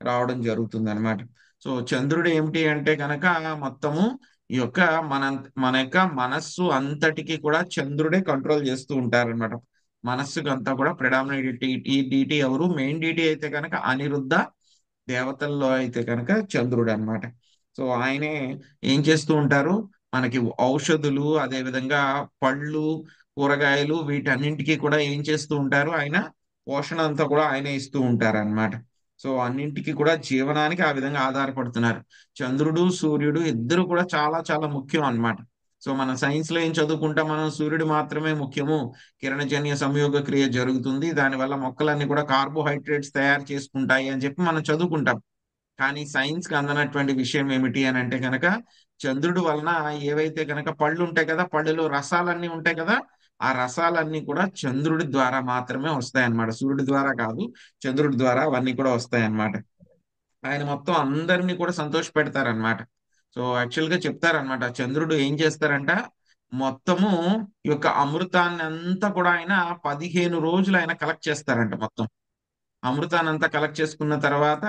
రావడం జరుగుతుంది అనమాట. సో చంద్రుడు ఏమిటి అంటే కనుక మొత్తము ఈ యొక్క మన మన యొక్క మనస్సు అంతటికి కూడా చంద్రుడే కంట్రోల్ చేస్తూ ఉంటారన్నమాట. మనస్సుకి అంతా కూడా ప్రిడామినెంట్ ఈ డీటీ ఎవరు, మెయిన్ డీటీ అయితే కనుక అనిరుద్ధ, దేవతల్లో అయితే కనుక చంద్రుడు అన్నమాట. సో ఆయనే ఏం చేస్తూ ఉంటారు, మనకి ఔషధులు, అదే విధంగా పళ్ళు, కూరగాయలు వీటన్నింటికి కూడా ఏం చేస్తూ ఉంటారు, ఆయన పోషణ అంతా కూడా ఆయనే ఇస్తూ ఉంటారు అన్నమాట. సో అన్నింటికి కూడా జీవనానికి ఆ విధంగా ఆధారపడుతున్నారు. చంద్రుడు సూర్యుడు ఇద్దరు కూడా చాలా చాలా ముఖ్యం అన్నమాట. సో మన సైన్స్ లో ఏం చదువుకుంటాం మనం, సూర్యుడు మాత్రమే ముఖ్యము, కిరణజన్య సంయోగ క్రియ జరుగుతుంది, దానివల్ల మొక్కలన్నీ కూడా కార్బోహైడ్రేట్స్ తయారు చేసుకుంటాయి అని చెప్పి మనం చదువుకుంటాం. కానీ సైన్స్ కి అందనటువంటి విషయం ఏమిటి అని అంటే కనుక, చంద్రుడి వలన ఏవైతే కనుక పళ్ళు ఉంటాయి కదా, పళ్ళులో రసాలన్నీ ఉంటాయి కదా, ఆ రసాలన్నీ కూడా చంద్రుడి ద్వారా మాత్రమే వస్తాయన్నమాట, సూర్యుడి ద్వారా కాదు, చంద్రుడి ద్వారా అవన్నీ కూడా వస్తాయన్నమాట. ఆయన మొత్తం అందరినీ కూడా సంతోష పెడతారనమాట. సో యాక్చువల్ గా చెప్తారనమాట, చంద్రుడు ఏం చేస్తారంట, మొత్తము ఈ యొక్క అమృతాన్ని అంతా కూడా ఆయన 15 రోజులు ఆయన కలెక్ట్ చేస్తారంట. మొత్తం అమృతాన్ని అంతా కలెక్ట్ చేసుకున్న తర్వాత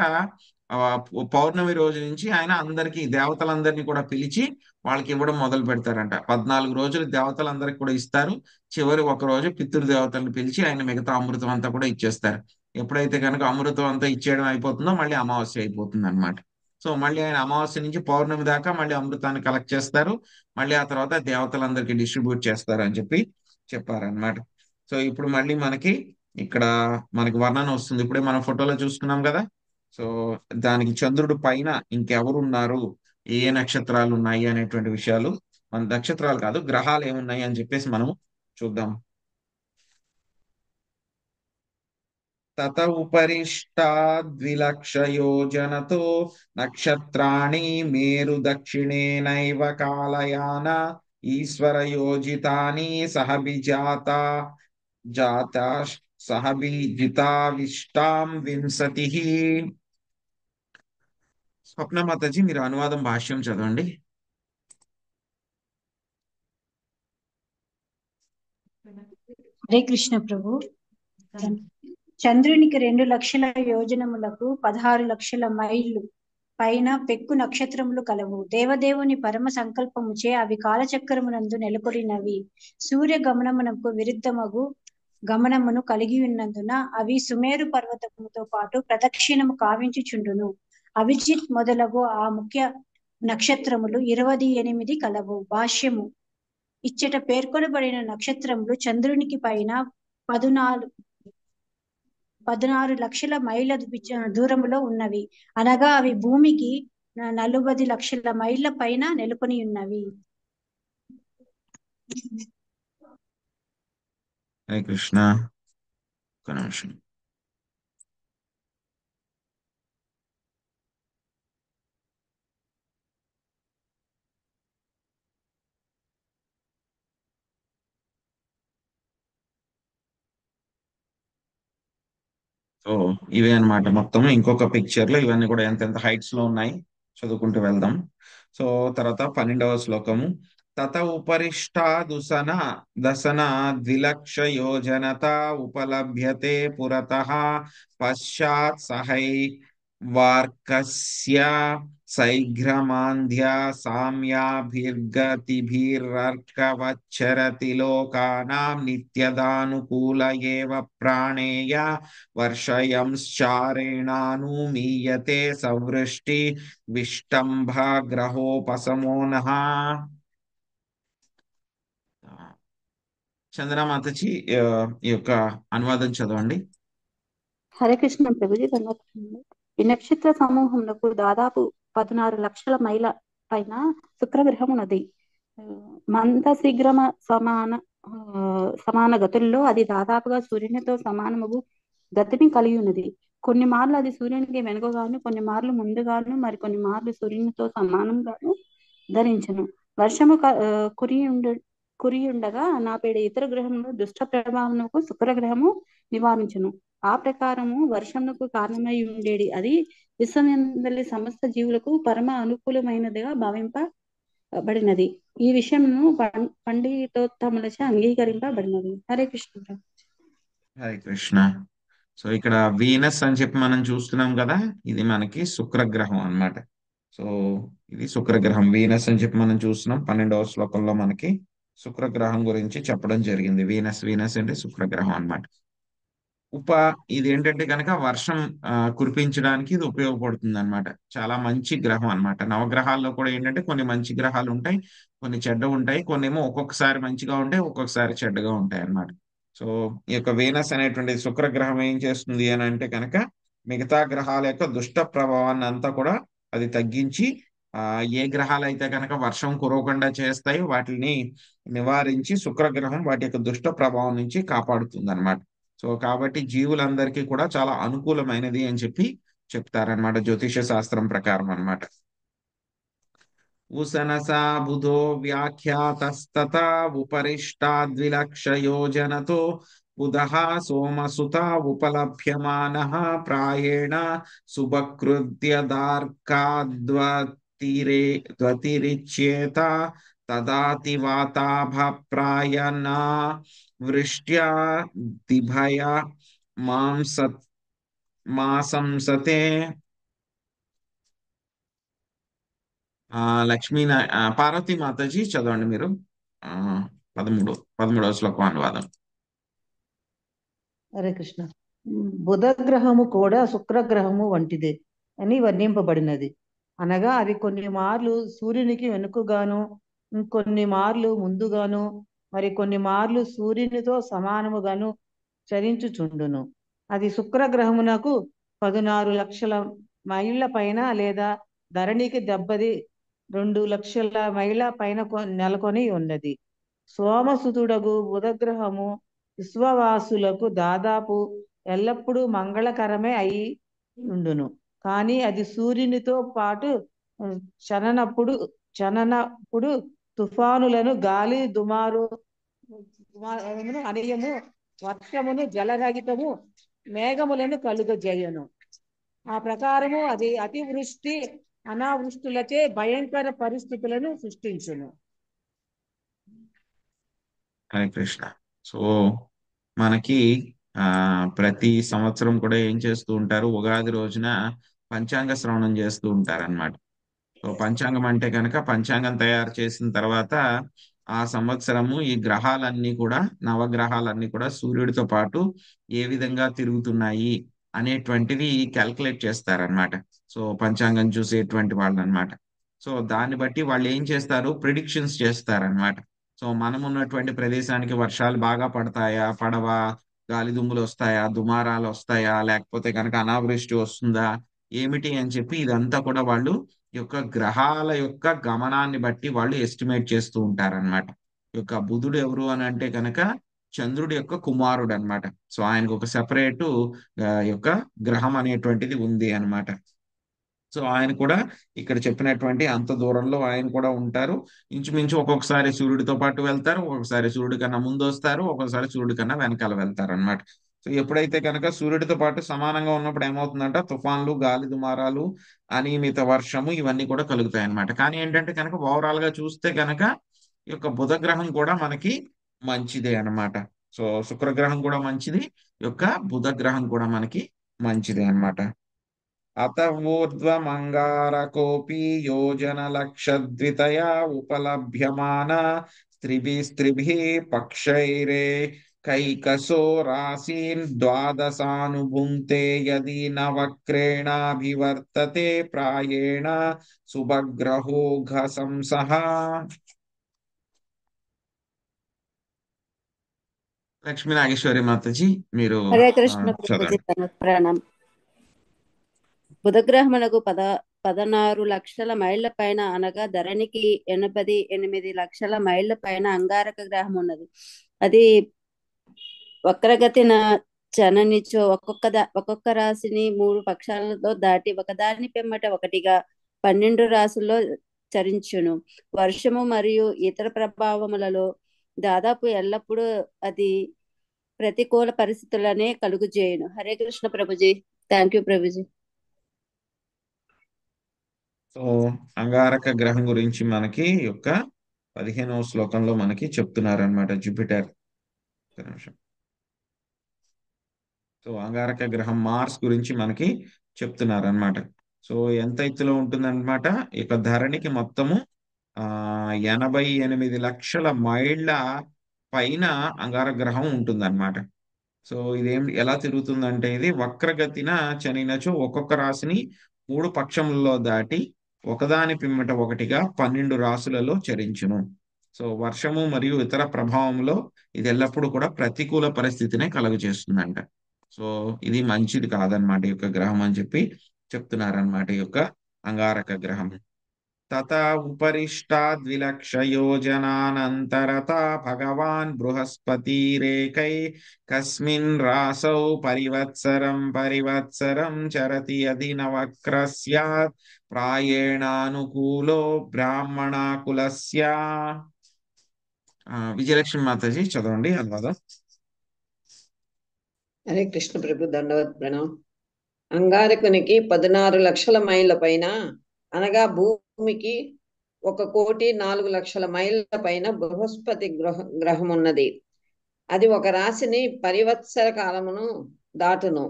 పౌర్ణమి రోజు నుంచి ఆయన అందరికి దేవతలందరినీ కూడా పిలిచి వాళ్ళకి ఇవ్వడం మొదలు పెడతారంట. 14 రోజులు దేవతలందరికి కూడా ఇస్తారు, చివరి ఒక రోజు పితృదేవతలను పిలిచి ఆయన మిగతా అమృతం అంతా కూడా ఇచ్చేస్తారు. ఎప్పుడైతే కనుక అమృతం అంతా ఇచ్చేయడం అయిపోతుందో మళ్ళీ అమావాస్య అయిపోతుంది అనమాట. సో మళ్ళీ ఆయన అమావాస్య నుంచి పౌర్ణమి దాకా మళ్ళీ అమృతాన్ని కలెక్ట్ చేస్తారు, మళ్ళీ ఆ తర్వాత దేవతలందరికీ డిస్ట్రిబ్యూట్ చేస్తారు అని చెప్పి చెప్పారనమాట. సో ఇప్పుడు మళ్ళీ మనకి ఇక్కడ మనకి వర్ణన వస్తుంది, ఇప్పుడే మనం ఫోటోలో చూసుకున్నాం కదా. సో దానికి చంద్రుడు పైన ఇంకెవరున్నారు, ఏ ఏ నక్షత్రాలు ఉన్నాయి అనేటువంటి విషయాలు, మన నక్షత్రాలు కాదు గ్రహాలు ఏమున్నాయి అని చెప్పేసి మనం చూద్దాం. తత ఉపరిష్టాద్విలక్షయోజనతో నక్షత్రాణి మేరు దక్షిణేనైవ కాలయాన ఈశ్వర యోజితాని సహబిజాత జాత సహబిజితావిష్టాం వింశతి. స్వప్న మాతాజీ మీరు అనువాదం భాష్యం చదవండి. హరే కృష్ణ ప్రభు. చంద్రునికి 2 లక్షల యోజనములకు 16 లక్షల మైళ్ళు పైన పెక్కు నక్షత్రములు కలవు. దేవదేవుని పరమ సంకల్పముచే అవి కాలచక్రమునందు నెలకొరినవి. సూర్య గమనమునకు విరుద్ధమగు గమనమును కలిగి ఉన్నందున అవి సుమేరు పర్వతముతో పాటు ప్రదక్షిణము కావించుచుండును. అభిజిత్ మొదలగు ఆ ముఖ్య నక్షత్రములు 28 కలవు. భాష్యము. ఇచ్చట పేర్కొనబడిన నక్షత్రములు చంద్రునికి పైన 16 లక్షల మైళ్ళ దూరములో ఉన్నవి, అనగా అవి భూమికి 40 లక్షల మైళ్ళ పైన నెలకొని ఉన్నవి. హరే కృష్ణ. ఒక నిమిషం. సో ఇవే అన్నమాట మొత్తం. ఇంకొక పిక్చర్ లో ఇవన్నీ కూడా ఎంత హైట్స్ లో ఉన్నాయి చదువుకుంటూ వెళ్దాం. సో తర్వాత 12వ శ్లోకము. తత ఉపరిష్టాదుసన దశన ద్విలక్ష యోజనత ఉపలభ్యతే పురతః పశ్చాత్ సహై వార్కస్య శైఘ్రమాంధ్య సామ్యాభిర్గతిభిరర్కవచ్చరతి లోకానాం నిత్యదానుకూల ఏవ ప్రాణేయ వర్షయంశ్చారేణానుమీయతే సవృష్టి విష్టంభ గ్రహోపశమోనః. చంద్రమాతజీ ఈ యొక్క అనువాదం చదవండి. హరే కృష్ణ ప్రభుజీ, ధన్యవాదాలు. ఈ నక్షత్ర సమూహంలో దాదాపు 16 లక్షల మైళ్ళ పైన శుక్రగ్రహం ఉన్నది. మంద శీఘ్రమ సమాన గతుల్లో అది దాదాపుగా సూర్యునితో సమానము గతిని కలిగి ఉన్నది. కొన్ని మార్లు అది సూర్యునికి వెనుకగాను, కొన్ని మార్లు ముందుగాను, మరి కొన్ని మార్లు సూర్యునితో సమానంగాను ధరించను. వర్షము కురియుండగా నాపేడు ఇతర గ్రహములు దుష్ట ప్రభావమునకు శుక్రగ్రహము నివారించును. ఆ ప్రకారము వర్షమునకు కారణమై ఉండేది అది విశ్వమందలి సమస్త జీవులకు పరమ అనుకూలమైనదిగా భావింపబడినది. ఈ విషయమును పండితోత్తములచే అంగీకరింపబడినది. హరే కృష్ణ. హరే కృష్ణ. సో ఇక్కడ వీనస్ అని చెప్పి మనం చూస్తున్నాం కదా, ఇది మనకి శుక్రగ్రహం అన్నమాట. సో ఇది శుక్రగ్రహం వీనస్ అని చెప్పి మనం చూస్తున్నాం. 12వ శ్లోకంలో మనకి శుక్రగ్రహం గురించి చెప్పడం జరిగింది. వీనస్ అంటే శుక్రగ్రహం అన్నమాట. ఇది ఏంటంటే కనుక వర్షం కురిపించడానికి ఇది ఉపయోగపడుతుంది అనమాట. చాలా మంచి గ్రహం అన్నమాట. నవగ్రహాల్లో కూడా ఏంటంటే కొన్ని మంచి గ్రహాలు ఉంటాయి, కొన్ని చెడ్డ ఉంటాయి, కొన్ని ఏమో ఒక్కొక్కసారి మంచిగా ఉంటాయి, ఒక్కొక్కసారి చెడ్డగా ఉంటాయి అన్నమాట. సో ఈ యొక్క వీనస్ అనేటువంటి శుక్రగ్రహం ఏం చేస్తుంది అని అంటే కనుక మిగతా గ్రహాల యొక్క దుష్ట ప్రభావాన్ని అంతా కూడా అది తగ్గించి ఏ గ్రహాలు అయితే కనుక వర్షం కురవకుండా చేస్తాయో వాటిని నివారించి శుక్రగ్రహం వాటి యొక్క దుష్ట ప్రభావం నుంచి కాపాడుతుంది అనమాట. సో కాబట్టి జీవులందరికీ కూడా చాలా అనుకూలమైనది అని చెప్పి చెప్తారనమాట జ్యోతిష శాస్త్రం ప్రకారం అన్నమాట. ఉసనసా బుధో వ్యాఖ్యాతస్తత ఉపరిష్టాద్విలక్ష యోజనతో బుధః సోమసుత ఉపలభ్యమానః ప్రాయేణ సుభకృత్యదార్కాద్వతిరిచ్యేత తదాతివాతాభప్రాయనా వృష్ట్యా దిభయ మాంసతే. పార్వతీ మాతాజీ చదవండి మీరు 13వ శ్లోకం అనువాదం. హరే కృష్ణ. బుధగ్రహము కూడా శుక్రగ్రహము వంటిదే అని వర్ణింపబడినది. అనగా అది కొన్ని మార్లు సూర్యునికి వెనుకగాను, ఇంకొన్ని మార్లు ముందుగాను, మరి కొన్ని మార్లు సూర్యునితో సమానముగాను చరించుచుండును. అది శుక్రగ్రహమునకు 16 లక్షల మైళ్ళ పైన లేదా ధరణికి 2 లక్షల మైళ్ళ పైన నెలకొని ఉన్నది. సోమసుతుడగు బుధగ్రహము విశ్వవాసులకు దాదాపు ఎల్లప్పుడూ మంగళకరమే అయి ఉండును. కానీ అది సూర్యునితో పాటు చననప్పుడు తుఫానులను, గాలి దుమారు అనియము, వర్షమును, జలరహితము, మేఘములను కలుగజేయను. ఆ ప్రకారము అది అతివృష్టి అనావృష్టులచే భయంకర పరిస్థితులను సృష్టించును. హరే కృష్ణ. సో మనకి ప్రతి సంవత్సరం కూడా ఏం చేస్తూ ఉంటారు, ఉగాది రోజున పంచాంగ శ్రవణం చేస్తూ ఉంటారు అన్నమాట. సో పంచాంగం అంటే కనుక పంచాంగం తయారు చేసిన తర్వాత ఆ సంవత్సరము ఈ గ్రహాలన్నీ కూడా నవగ్రహాలన్నీ కూడా సూర్యుడితో పాటు ఏ విధంగా తిరుగుతున్నాయి అనేటువంటివి క్యాల్కులేట్ చేస్తారనమాట. సో పంచాంగం చూసేటువంటి వాళ్ళు అనమాట. సో దాన్ని బట్టి వాళ్ళు ఏం చేస్తారు, ప్రిడిక్షన్స్ చేస్తారనమాట. సో మనం ఉన్నటువంటి ప్రదేశానికి వర్షాలు బాగా పడతాయా, పడవా, గాలి దుమ్ములు వస్తాయా, దుమారాలు వస్తాయా, లేకపోతే కనుక అనావృష్టి వస్తుందా ఏమిటి అని చెప్పి ఇదంతా కూడా వాళ్ళు యొక్క గ్రహాల యొక్క గమనాన్ని బట్టి వాళ్ళు ఎస్టిమేట్ చేస్తూ ఉంటారనమాట. యొక్క బుధుడు ఎవరు అని అంటే కనుక చంద్రుడి యొక్క కుమారుడు అనమాట. సో ఆయనకు ఒక సెపరేట్ యొక్క గ్రహం అనేటువంటిది ఉంది అనమాట. సో ఆయన కూడా ఇక్కడ చెప్పినటువంటి అంత దూరంలో ఆయన కూడా ఉంటారు. ఇంచుమించు ఒక్కొక్కసారి సూర్యుడితో పాటు వెళ్తారు, ఒక్కొక్కసారి సూర్యుడి కన్నా ముందు వస్తారు, ఒక్కొక్కసారి సూర్యుడి కన్నా వెనకాల వెళ్తారు అనమాట. సో ఎప్పుడైతే కనుక సూర్యుడితో పాటు సమానంగా ఉన్నప్పుడు ఏమవుతుందంట, తుఫాన్లు, గాలి దుమారాలు, అనియమిత వర్షము ఇవన్నీ కూడా కలుగుతాయి అన్నమాట. కానీ ఏంటంటే కనుక ఓవరాల్ గా చూస్తే కనుక ఈ యొక్క బుధ గ్రహం కూడా మనకి మంచిదే అన్నమాట. సో శుక్రగ్రహం కూడా మంచిది, ఈ యొక్క బుధ గ్రహం కూడా మనకి మంచిదే అన్నమాట. అత ఊర్ధ్వమంగారకోపి యోజనలక్షద్వితయా ఉపలభ్యమాన స్త్రిభిः పక్షైరే కైకసో రాశీన్ ద్వాదశానుభుంక్తే యది న వక్రేణాభివర్తతే ప్రాయేణ శుభగ్రహో ఘసంసః. లక్ష్మీ నాగేశ్వరి మాతాజీ మీరు హరే కృష్ణ ప్రభుజీ, చదవండి. ప్రణామం. బుధగ్రహమునకు 16 లక్షల మైళ్ళ పైన అనగా ధరణికి 88 లక్షల మైళ్ళ పైన అంగారక గ్రహం ఉన్నది. అది వక్రగతిన చననిచో ఒక్కొక్క రాశిని 3 పక్షాలతో దాటి ఒకదాని పిమ్మట ఒకటిగా 12 రాశుల్లో చరించును. వర్షము మరియు ఇతర ప్రభావములలో దాదాపు ఎల్లప్పుడూ అది ప్రతికూల పరిస్థితులనే కలుగుజేయును. Hare Krishna Prabhuji. Thank you Prabhuji. So అంగారక గ్రహం గురించి మనకి యొక్క 15వ శ్లోకంలో మనకి చెప్తున్నారనమాట. జూపిటర్. ఒక్క నిమిషం. సో అంగారక గ్రహం మార్స్ గురించి మనకి చెప్తున్నారనమాట. సో ఎంత ఎత్తులో ఉంటుందన్నమాట, ఇక ధరణికి మొత్తము 88 లక్షల మైళ్ళ పైన అంగారక గ్రహం ఉంటుందన్నమాట. సో ఇదేం ఎలా తిరుగుతుందంటే ఇది వక్రగతిన చనినచో ఒక్కొక్క రాశిని 3 పక్షములలో దాటి ఒకదాని పిమ్మట ఒకటిగా 12 రాశులలో చరించును. సో వర్షము మరియు ఇతర ప్రభావంలో ఇది ఎల్లప్పుడూ కూడా ప్రతికూల పరిస్థితినే కలుగజేస్తుందంట. సో ఇది మంచిది కాదనమాట ఈ యొక్క గ్రహం అని చెప్పి చెప్తున్నారనమాట ఈ యొక్క అంగారక గ్రహం. తథా ఉపరిష్టాద్విలక్షయోజనానంతరత భగవాన్ బృహస్పతిరేకై కస్మిన్ రాసౌ పరివత్సరం చరతి యది న వక్ర స్యాత్ ప్రాయేణానుకూలో బ్రాహ్మణాకులస్య. విజయలక్ష్మి మాతాజీ చదవండి అనువాదం. హరే కృష్ణ ప్రభు, దండవత్ ప్రణామ్. అంగారకునికి 16 లక్షల మైళ్ళ పైన అనగా భూమికి 1,04,00,000 మైళ్ళ పైన బృహస్పతి గ్రహం ఉన్నది. అది ఒక రాశిని పరివత్సర కాలమును దాటును.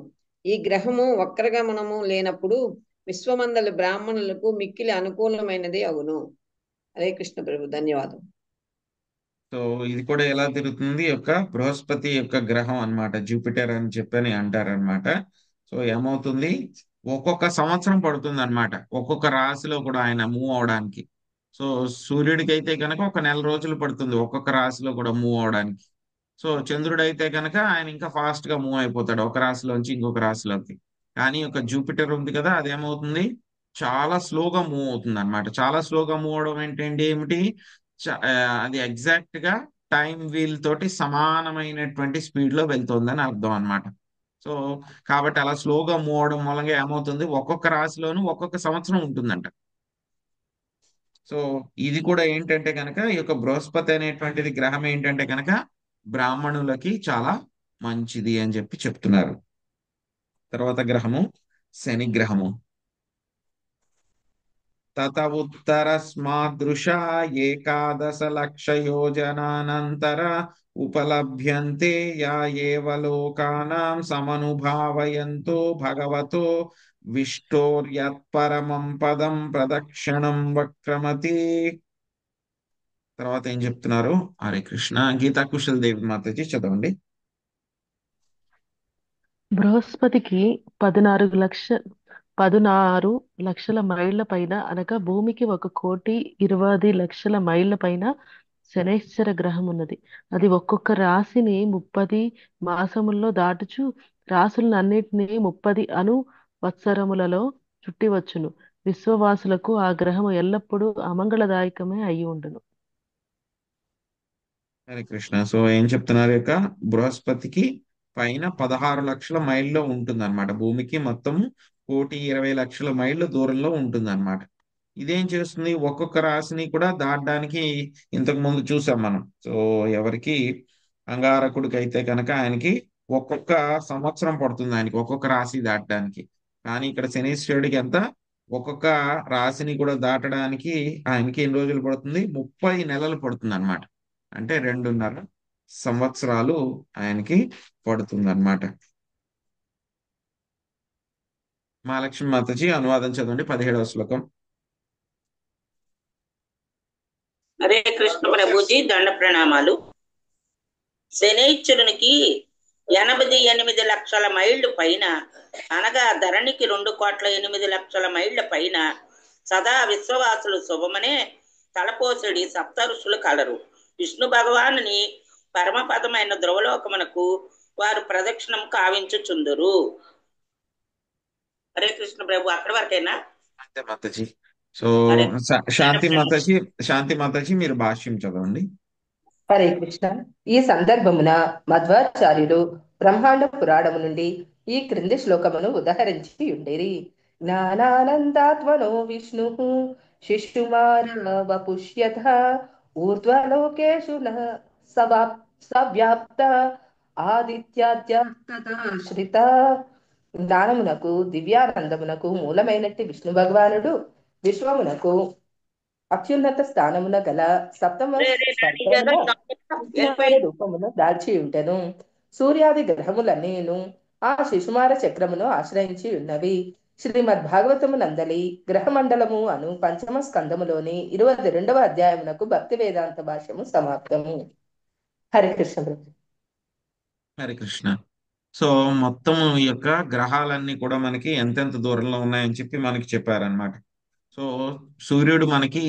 ఈ గ్రహము వక్రగమనము లేనప్పుడు విశ్వమందలి బ్రాహ్మణులకు మిక్కిలి అనుకూలమైనది అగును. హరే కృష్ణ ప్రభు, ధన్యవాదం. సో ఇది కూడా ఎలా తిరుగుతుంది, యొక్క బృహస్పతి యొక్క గ్రహం అన్నమాట, జూపిటర్ అని చెప్పని అంటారనమాట. సో ఏమవుతుంది, ఒక్కొక్క సంవత్సరం పడుతుంది అనమాట ఒక్కొక్క రాశిలో కూడా ఆయన మూవ్ అవడానికి. సో సూర్యుడికి అయితే కనుక ఒక నెల రోజులు పడుతుంది ఒక్కొక్క రాశిలో కూడా మూవ్ అవడానికి. సో చంద్రుడు అయితే కనుక ఆయన ఇంకా ఫాస్ట్ గా మూవ్ అయిపోతాడు ఒక రాశిలోంచి ఇంకొక రాశిలోకి. కానీ ఒక జూపిటర్ ఉంది కదా, అదేమవుతుంది, చాలా స్లోగా మూవ్ అవుతుంది అనమాట. చాలా స్లోగా మూవ్ అవడం ఏంటండి ఏమిటి, అది ఎగ్జాక్ట్ గా టైం వీల్ తోటి సమానమైనటువంటి స్పీడ్ లో వెళ్తుందని అర్థం అనమాట. సో కాబట్టి అలా స్లోగా మూవ్ అవడం మూలంగా ఏమవుతుంది, ఒక్కొక్క రాశిలోనూ ఒక్కొక్క సంవత్సరం ఉంటుందంట. సో ఇది కూడా ఏంటంటే కనుక ఈ యొక్క బృహస్పతి అనేటువంటిది గ్రహం ఏంటంటే కనుక బ్రాహ్మణులకి చాలా మంచిది అని చెప్పి చెప్తున్నారు. తర్వాత గ్రహము శని గ్రహము. తత ఉత్తరస్మాదృశా 11 లక్షయోజనానంతర ఉపలభ్యంతే యా ఏవ లోకానాం సమనుభావయంతో భగవతో విష్టోర్యత్పరమం పదం ప్రదక్షిణం వక్రమతి. తర్వాత ఏం చెప్తున్నారు, హరే కృష్ణ. గీతా కుశల్ దేవి మాతాజీ చదవండి. బృహస్పతికి 16 లక్షల మైళ్ళ పైన అనగా భూమికి 1,20,00,000 మైళ్ళ పైన శనైశ్చర గ్రహం ఉన్నది. అది ఒక్కొక్క రాశిని 30 మాసముల్లో దాటుచు రాశులన్నిటినీ 30 అనువత్సరములలో చుట్టివచ్చును. విశ్వవాసులకు ఆ గ్రహము ఎల్లప్పుడూ అమంగళదాయకమే అయి ఉండును. హరే కృష్ణ. సో ఏం చెప్తున్నారు, యొక్క బృహస్పతికి పైన 16 లక్షల మైళ్ళలో ఉంటుంది అనమాట. భూమికి మొత్తం 1,20,00,000 మైళ్ళ దూరంలో ఉంటుంది అనమాట. ఇదేం చేస్తుంది, ఒక్కొక్క రాశిని కూడా దాటడానికి ఇంతకు ముందు చూసాం మనం. సో ఎవరికి, అంగారకుడికి అయితే కనుక ఆయనకి ఒక్కొక్క సంవత్సరం పడుతుంది ఆయనకి ఒక్కొక్క రాశి దాటడానికి. కానీ ఇక్కడ శనీశ్వరుడికి ఎంత, ఒక్కొక్క రాశిని కూడా దాటడానికి ఆయనకి ఎన్ని రోజులు పడుతుంది, 30 నెలలు పడుతుంది అనమాట. అంటే 2.5 సంవత్సరాలు ఆయనకి పడుతుంది అనమాట. మహాలక్ష్మి మాతాజీ అనువాదం చదవండి 17వ శ్లోకం. హరే కృష్ణ ప్రభుజీ, దండ ప్రణామాలు. శనైశ్వరునికి 88 లక్షల మైళ్ళు పైన, అనగా ధరణికి 2,08,00,000 మైళ్ళ పైన సదా విశ్వవాసులు శుభమనే తలపోసడి సప్త ఋషులు కలరు. విష్ణు భగవానుని పరమపదమైన ధ్రువలోకమునకు వారు ప్రదక్షిణం కావించుచుందురు. హరే కృష్ణ ప్రభు, అక్కడి వరకేనా? అంతే మాతాజీ. సో శాంతి మాతాజీ మీరు భాష్యం చదవండి. హరే కృష్ణ. ఈ సందర్భమున మధ్వాచార్యులు బ్రహ్మాండ పురాణము నుండి ఈ క్రింది శ్లోకమును ఉదహరించి ఉండేరి. జ్ఞానానందాత్మనో విష్ణు శిశుమారవపుష్యత ఊర్ధ్వలోకేషు సవ్యాప్త ఆదిత్యాశ్రిత. జ్ఞానమునకు దివ్యానందమునకు మూలమైనట్టి విష్ణు భగవానుడు విశ్వమునకు అత్యున్నత స్థానమున గల సప్తమ రూపమును దాల్చి ఉంటెను. సూర్యాది గ్రహములన్నీను ఆ శిశుమార చక్రమును ఆశ్రయించి ఉన్నవి. శ్రీమద్ భాగవతము నందలి గ్రహమండలము అను పంచమ స్కందములోని 22వ అధ్యాయమునకు భక్తి వేదాంత భాష్యము సమాప్తము. హరే కృష్ణ. హరే కృష్ణ. సో మొత్తం ఈ యొక్క గ్రహాలన్నీ కూడా మనకి ఎంతెంత దూరంలో ఉన్నాయని చెప్పి మనకి చెప్పారనమాట. సో సూర్యుడు మనకి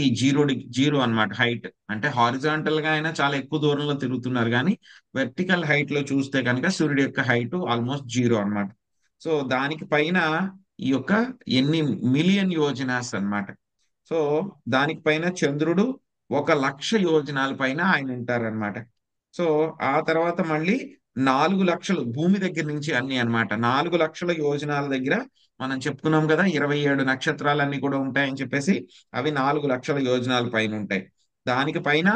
జీరో అన్నమాట హైట్. అంటే హారిజాంటల్ గా అయినా చాలా ఎక్కువ దూరంలో తిరుగుతున్నారు, కానీ వెర్టికల్ హైట్ లో చూస్తే కనుక సూర్యుడు యొక్క హైట్ ఆల్మోస్ట్ 0 అన్నమాట. సో దానికి పైన ఈ యొక్క ఎన్ని మిలియన్ యోజనాస్ అన్నమాట. సో దానికి పైన చంద్రుడు 1,00,000 యోజనాల పైన ఆయన ఉంటారనమాట. సో ఆ తర్వాత మళ్ళీ 4 లక్షలు భూమి దగ్గర నుంచి అన్ని అన్నమాట. 4 లక్షల యోజనాల దగ్గర మనం చెప్పుకున్నాం కదా 27 నక్షత్రాలన్నీ కూడా ఉంటాయని చెప్పేసి, అవి 4 లక్షల యోజనాల పైన ఉంటాయి. దానికి పైన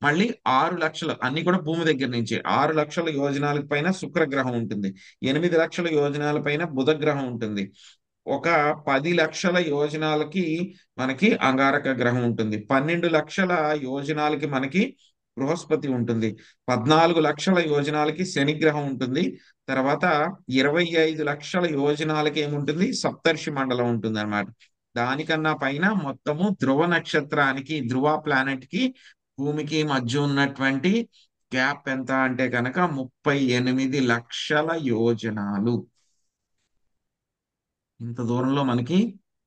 మళ్ళీ 6 లక్షలు అన్ని కూడా భూమి దగ్గర నుంచి 6 లక్షల యోజనాలకు పైన శుక్రగ్రహం ఉంటుంది. 8 లక్షల యోజనాల పైన బుధ గ్రహం ఉంటుంది. ఒక 10 లక్షల యోజనాలకి మనకి అంగారక గ్రహం ఉంటుంది. 12 లక్షల యోజనాలకి మనకి బృహస్పతి ఉంటుంది. 14 లక్షల యోజనాలకి శని గ్రహం ఉంటుంది. తర్వాత 25 లక్షల యోజనాలకి ఏముంటుంది, సప్తర్షి మండలం ఉంటుంది అనమాట. దానికన్నా పైన మొత్తము ధ్రువ నక్షత్రానికి, ధ్రువ ప్లానెట్ కి భూమికి మధ్య ఉన్నటువంటి గ్యాప్ ఎంత అంటే కనుక 38 లక్షల యోజనాలు. ఇంత దూరంలో మనకి